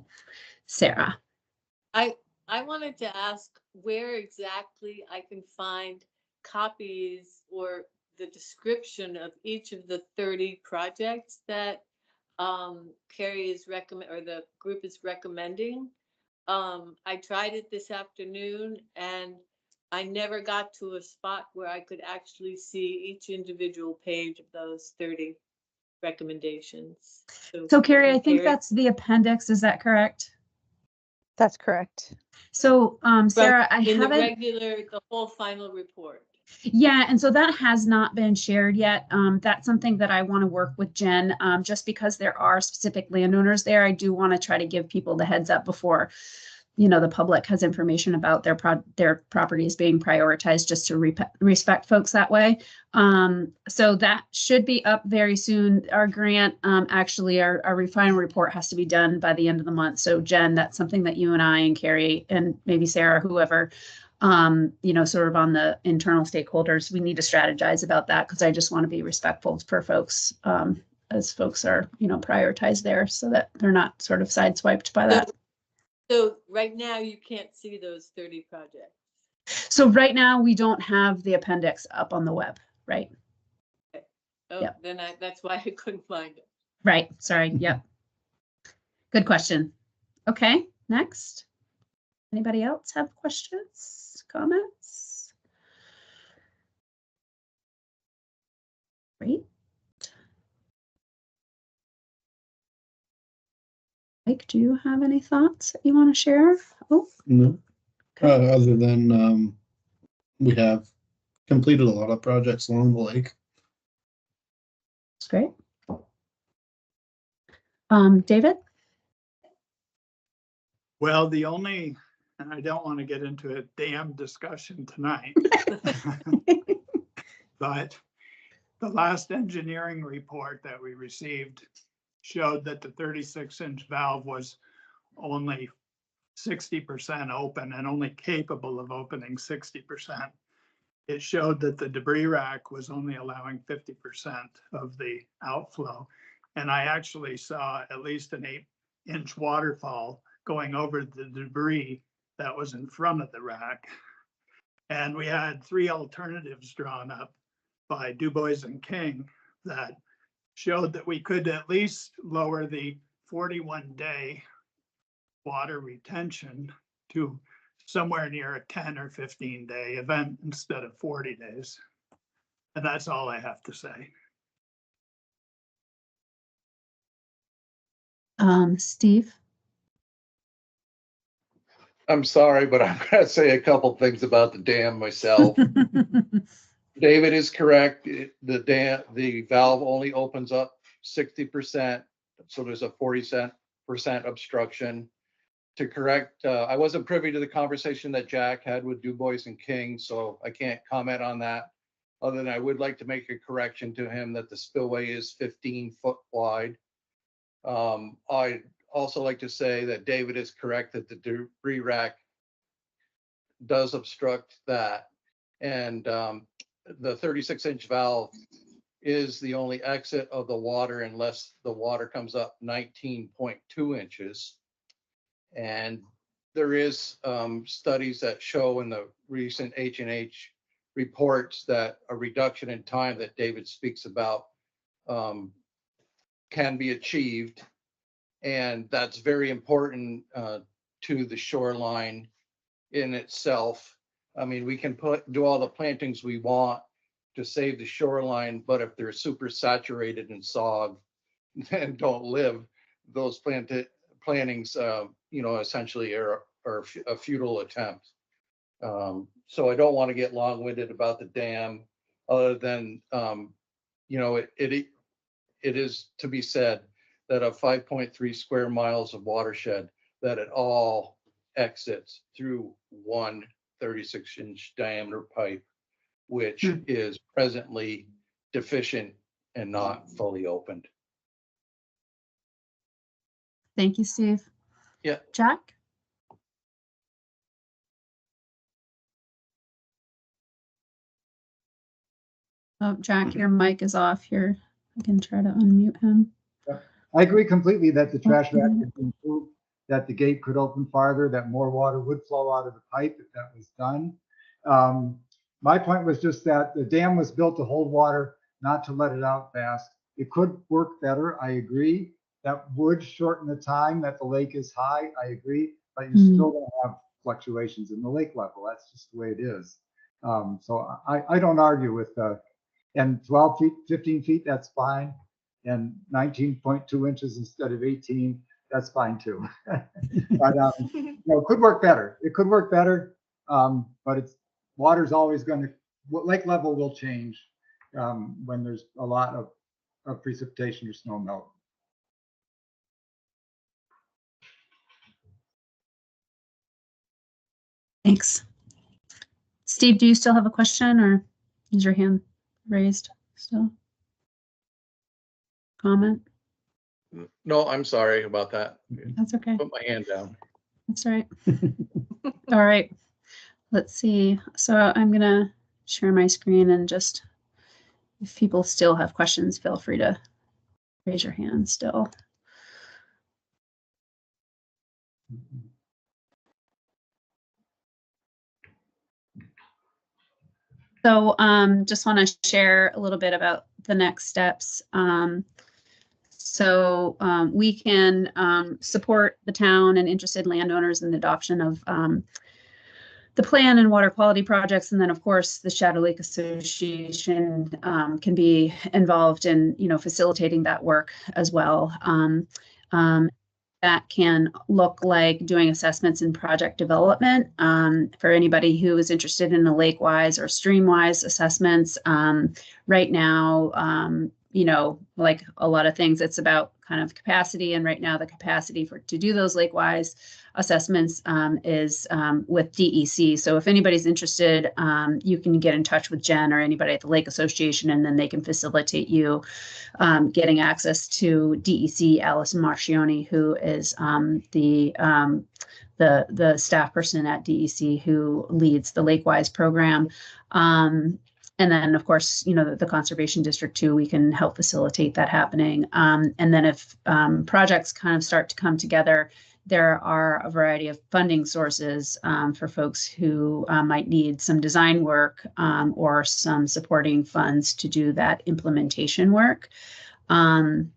Sarah. I wanted to ask where exactly I can find copies or the description of each of the 30 projects that Carrie is the group is recommending. I tried it this afternoon and I never got to a spot where I could actually see each individual page of those 30 recommendations. So Carrie, I think that's the appendix. Is that correct? That's correct. So Sarah, I in haven't. the whole final report. Yeah, and so that has not been shared yet. That's something that I want to work with Jen, just because there are specific landowners there. I do want to try to give people the heads up before, the public has information about their properties being prioritized, just to respect folks that way. So that should be up very soon. Our grant, actually, our final report has to be done by the end of the month. So Jen, that's something that you and I and Carrie and maybe Sarah, whoever, sort of on the internal stakeholders, we need to strategize about that, because I just want to be respectful for folks, as folks are, prioritized there, so that they're not sort of sideswiped by that. So right now you can't see those 30 projects. So right now we don't have the appendix up on the web, right? Okay. Oh, Yep. then that's why I couldn't find it. Right. Sorry. Yep. Good question. Okay. Next. Anybody else have questions, comments? Great. Mike, do you have any thoughts that you want to share? Oh, No. okay. Other than we have completed a lot of projects along the lake. That's great. David? Well, and I don't want to get into a dam discussion tonight, but the last engineering report that we received showed that the 36-inch valve was only 60% open and only capable of opening 60%. It showed that the debris rack was only allowing 50% of the outflow. And I actually saw at least an 8-inch waterfall going over the debris that was in front of the rack. And we had 3 alternatives drawn up by Du Bois and King that showed that we could at least lower the 41-day water retention to somewhere near a 10 or 15-day event instead of 40 days. And that's all I have to say. Steve? I'm sorry, but I'm going to say a couple things about the dam myself. David is correct. The valve only opens up 60%. So there's a 40% obstruction. To correct, I wasn't privy to the conversation that Jack had with Du Bois and King, so I can't comment on that. Other than I would like to make a correction to him that the spillway is 15 foot wide. I'd also like to say that David is correct that the debris rack does obstruct that. And the 36-inch valve is the only exit of the water unless the water comes up 19.2 inches. And there is studies that show in the recent H&H reports that a reduction in time that David speaks about can be achieved. And that's very important to the shoreline in itself. I mean, we can do all the plantings we want to save the shoreline, but if they're super saturated in sog and don't live, those plantings, essentially are a futile attempt. So I don't want to get long-winded about the dam, other than, it is to be said that of 5.3 square miles of watershed, that it all exits through one 36-inch diameter pipe, which is presently deficient and not fully opened. Thank you, Steve. Yeah. Jack? Oh, Jack, your mic is off here. I can try to unmute him. I agree completely that the trash rack could be improved, that the gate could open farther, that more water would flow out of the pipe if that was done. My point was just that the dam was built to hold water, not to let it out fast. It could work better, I agree. That would shorten the time that the lake is high, I agree, but you're still going to have fluctuations in the lake level. That's just the way it is. So I don't argue with and 12 feet, 15 feet, that's fine. And 19.2 inches instead of 18, that's fine too. But it could work better. It could work better, but water's always going to lake level will change when there's a lot of precipitation or snow melt. Thanks. Steve, do you still have a question, or is your hand raised still? Comment? No, I'm sorry about that. That's okay. Put my hand down. That's all right. All right. Let's see. So I'm going to share my screen, and just if people still have questions, feel free to raise your hand still. So just want to share a little bit about the next steps. We can support the town and interested landowners in the adoption of the plan and water quality projects. And then, of course, the Shadow Lake Association can be involved in, facilitating that work as well. That can look like doing assessments in project development for anybody who is interested in the lake-wise or stream-wise assessments. Right now, like a lot of things, it's about kind of capacity. And right now, the capacity to do those lake-wise assessments is with DEC. So if anybody's interested, you can get in touch with Jen or anybody at the Lake Association, and then they can facilitate you getting access to DEC. Allison Marcioni, who is the staff person at DEC who leads the Lake-wise program. And then, of course, the Conservation District too, we can help facilitate that happening. And then if projects kind of start to come together, there are a variety of funding sources for folks who might need some design work or some supporting funds to do that implementation work. And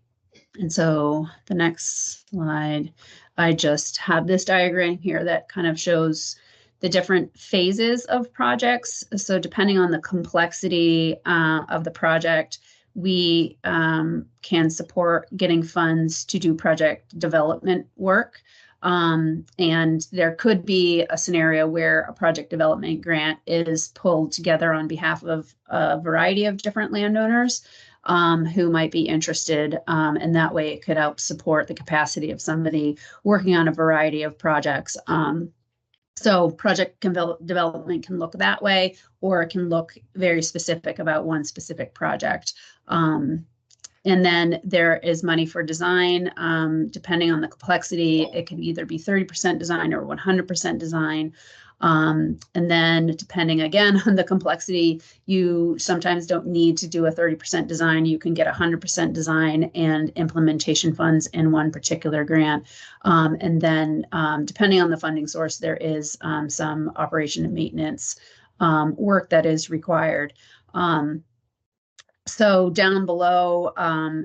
so the next slide, I just have this diagram here that kind of shows the different phases of projects. So depending on the complexity of the project, we can support getting funds to do project development work. And there could be a scenario where a project development grant is pulled together on behalf of a variety of different landowners who might be interested. And that way it could help support the capacity of somebody working on a variety of projects. So project development can look that way, or it can look very specific about one specific project. And then there is money for design. Depending on the complexity, it can either be 30% design or 100% design. And then depending again on the complexity, you sometimes don't need to do a 30% design. You can get 100% design and implementation funds in one particular grant. And then depending on the funding source, there is some operation and maintenance work that is required. So down below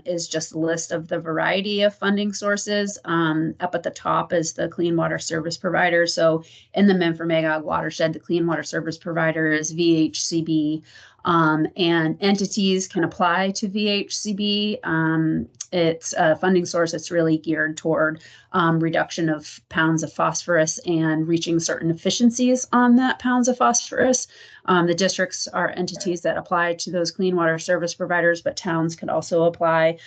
is just a list of the variety of funding sources. Up at the top is the Clean Water Service Provider. So in the Memphremagog watershed, the Clean Water Service Provider is VHCB, and entities can apply to VHCB. It's a funding source that's really geared toward reduction of pounds of phosphorus and reaching certain efficiencies on that pounds of phosphorus. The districts are entities that apply to those clean water service providers, but towns can also apply.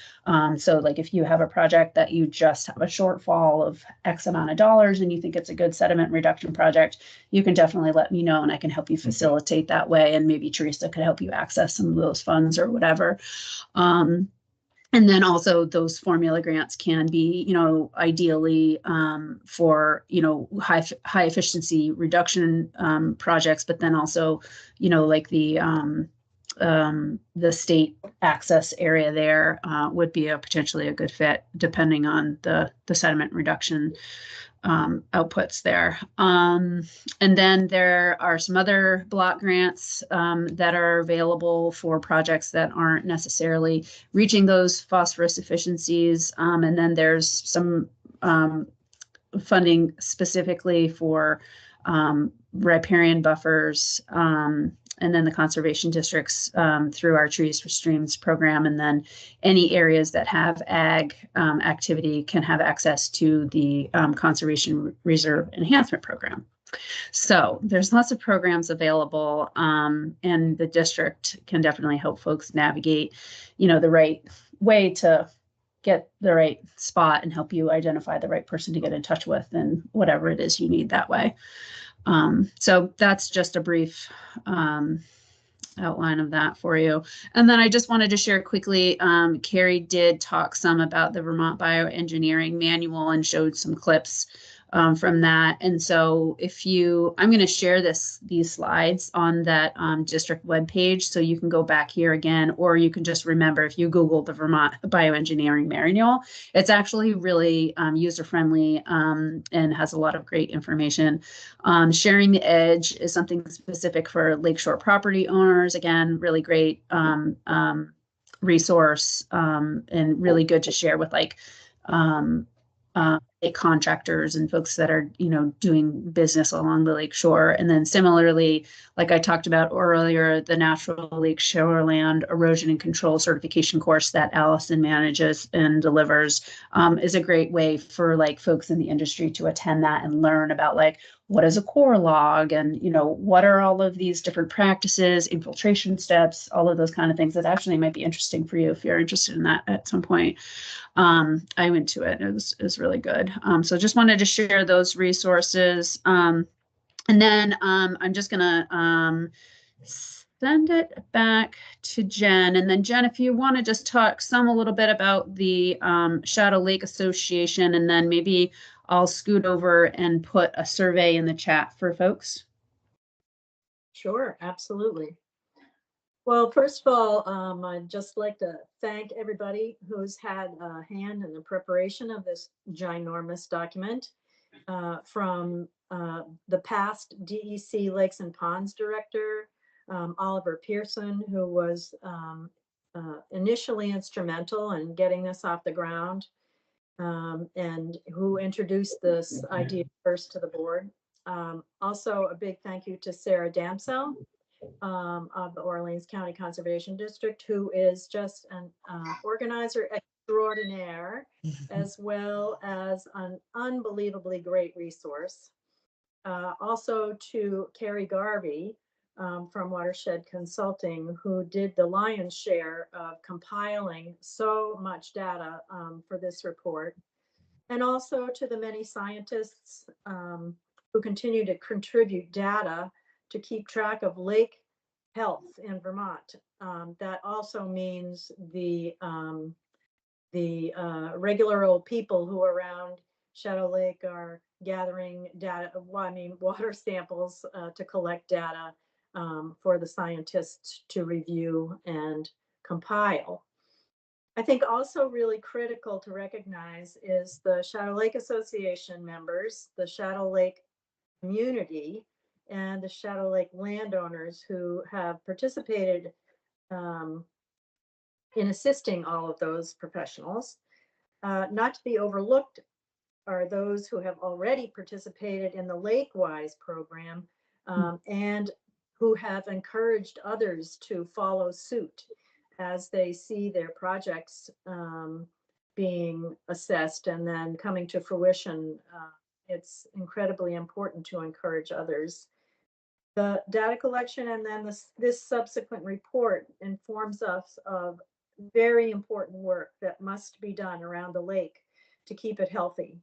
So like if you have a project that you just have a shortfall of X amount of dollars and you think it's a good sediment reduction project, you can definitely let me know and I can help you facilitate that way. And maybe Teresa could help you access some of those funds or whatever. And then also those formula grants can be, ideally for, high efficiency reduction projects, but then also, like the state access area there would be potentially a good fit depending on the sediment reduction outputs there. And then there are some other block grants that are available for projects that aren't necessarily reaching those phosphorus efficiencies. And then there's some funding specifically for riparian buffers and then the conservation districts through our Trees for Streams program. And then any areas that have ag activity can have access to the Conservation Reserve Enhancement Program. So there's lots of programs available, and the district can definitely help folks navigate, the right way to get the right spot and help you identify the right person to get in touch with and whatever it is you need that way. So that's just a brief outline of that for you. And then I just wanted to share quickly, Carrie did talk some about the Vermont Bioengineering Manual and showed some clips from that. And so I'm going to share these slides on that district webpage, so you can go back here again, or you can just remember, if you Google the Vermont Bioengineering Manual, it's actually really user-friendly and has a lot of great information. Sharing the Edge is something specific for lakeshore property owners. Again, really great resource and really good to share with contractors and folks that are, doing business along the lake shore. And then similarly, like I talked about earlier, the Natural Lake Shoreland Erosion and Control certification course that Allison manages and delivers is a great way for folks in the industry to attend that and learn about what is a core log, and what are all of these different practices, infiltration steps, all of those kind of things that actually might be interesting for you if you're interested in that at some point. I went to it. It was really good. So just wanted to share those resources. And then I'm just gonna send it back to Jen. And then Jen, if you want to just talk a little bit about the Shadow Lake Association, and then maybe I'll scoot over and put a survey in the chat for folks. Sure, absolutely. Well, first of all, I'd just like to thank everybody who's had a hand in the preparation of this ginormous document, from the past DEC Lakes and Ponds Director, Oliver Pearson, who was initially instrumental in getting this off the ground, and who introduced this idea first to the board. Also, a big thank you to Sarah Damsel of the Orleans County Conservation District, who is just an organizer extraordinaire, as well as an unbelievably great resource. Also to Carrie Garvey from Watershed Consulting, who did the lion's share of compiling so much data for this report. And also to the many scientists who continue to contribute data to keep track of lake health in Vermont. That also means the regular old people who are around Shadow Lake are gathering data, water samples to collect data for the scientists to review and compile. I think also really critical to recognize is the Shadow Lake Association members, the Shadow Lake community, and the Shadow Lake landowners who have participated in assisting all of those professionals. Not to be overlooked are those who have already participated in the LakeWise program and who have encouraged others to follow suit as they see their projects being assessed and then coming to fruition. It's incredibly important to encourage others. The data collection and then this subsequent report informs us of very important work that must be done around the lake to keep it healthy.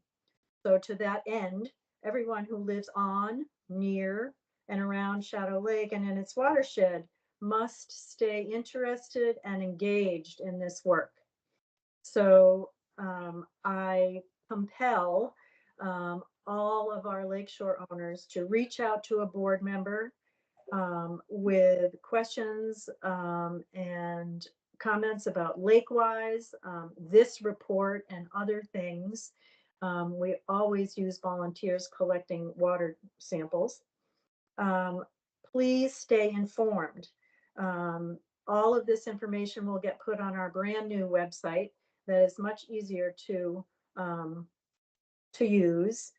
So to that end, everyone who lives on, near, and around Shadow Lake and in its watershed must stay interested and engaged in this work. So I compel all of our lakeshore owners to reach out to a board member with questions and comments about LakeWise, this report, and other things. We always use volunteers collecting water samples. Please stay informed. All of this information will get put on our brand new website that is much easier to use.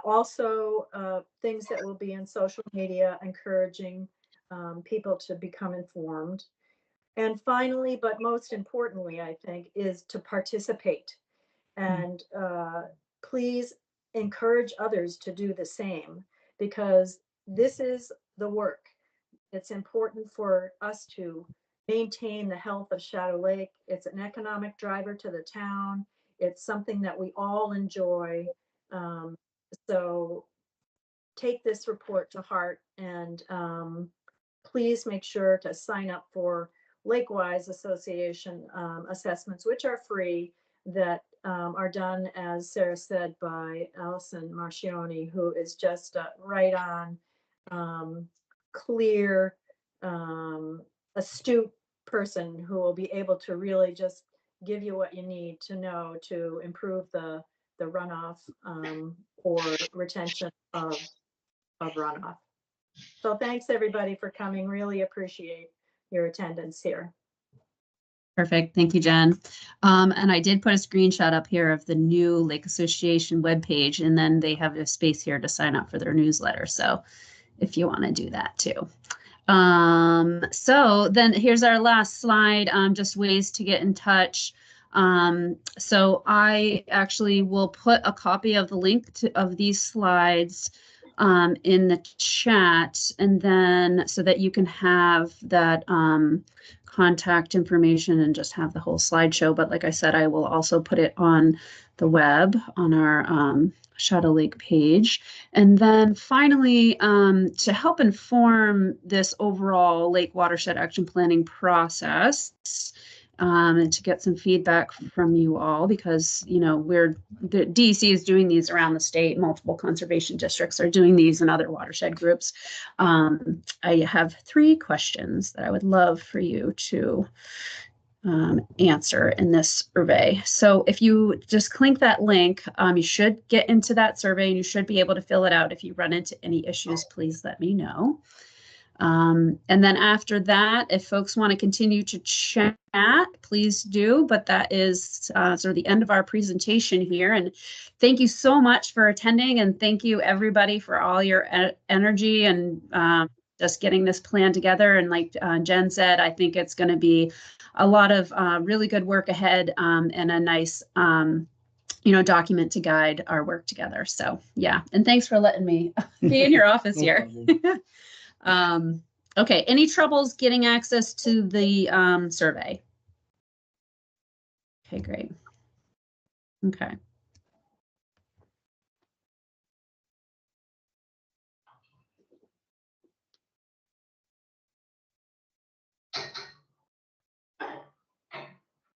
Also, things that will be in social media encouraging people to become informed. And finally, but most importantly, I think, is to participate. And please encourage others to do the same, because this is the work. It's important for us to maintain the health of Shadow Lake. It's an economic driver to the town. It's something that we all enjoy. So take this report to heart, and please make sure to sign up for Lakewise Association assessments, which are free, that are done, as Sarah said, by Allison Marcioni, who is just right on, clear, astute person who will be able to really just give you what you need to know to improve the runoff or retention of runoff. So thanks everybody for coming. Really appreciate your attendance here. Perfect. Thank you, Jen. And I did put a screenshot up here of the new Lake Association webpage, and then they have a space here to sign up for their newsletter. So if you want to do that too. So then here's our last slide, just ways to get in touch. So I actually will put a copy of the link of these slides in the chat, and then so that you can have that contact information and just have the whole slideshow. But like I said, I will also put it on the web on our Shadow Lake page. And then finally, to help inform this overall Lake Watershed Action Planning process, and to get some feedback from you all, because, you know, the DEC is doing these around the state, multiple conservation districts are doing these and other watershed groups. I have 3 questions that I would love for you to answer in this survey. So if you just click that link, you should get into that survey and you should be able to fill it out. If you run into any issues, please let me know. And then after that, if folks want to continue to chat, please do. But that is sort of the end of our presentation here. And thank you so much for attending. And thank you, everybody, for all your energy and just getting this plan together. And like Jen said, I think it's going to be a lot of really good work ahead, and a nice document to guide our work together. So yeah, and thanks for letting me be in your office here. Okay, any troubles getting access to the survey? Okay, great. Okay.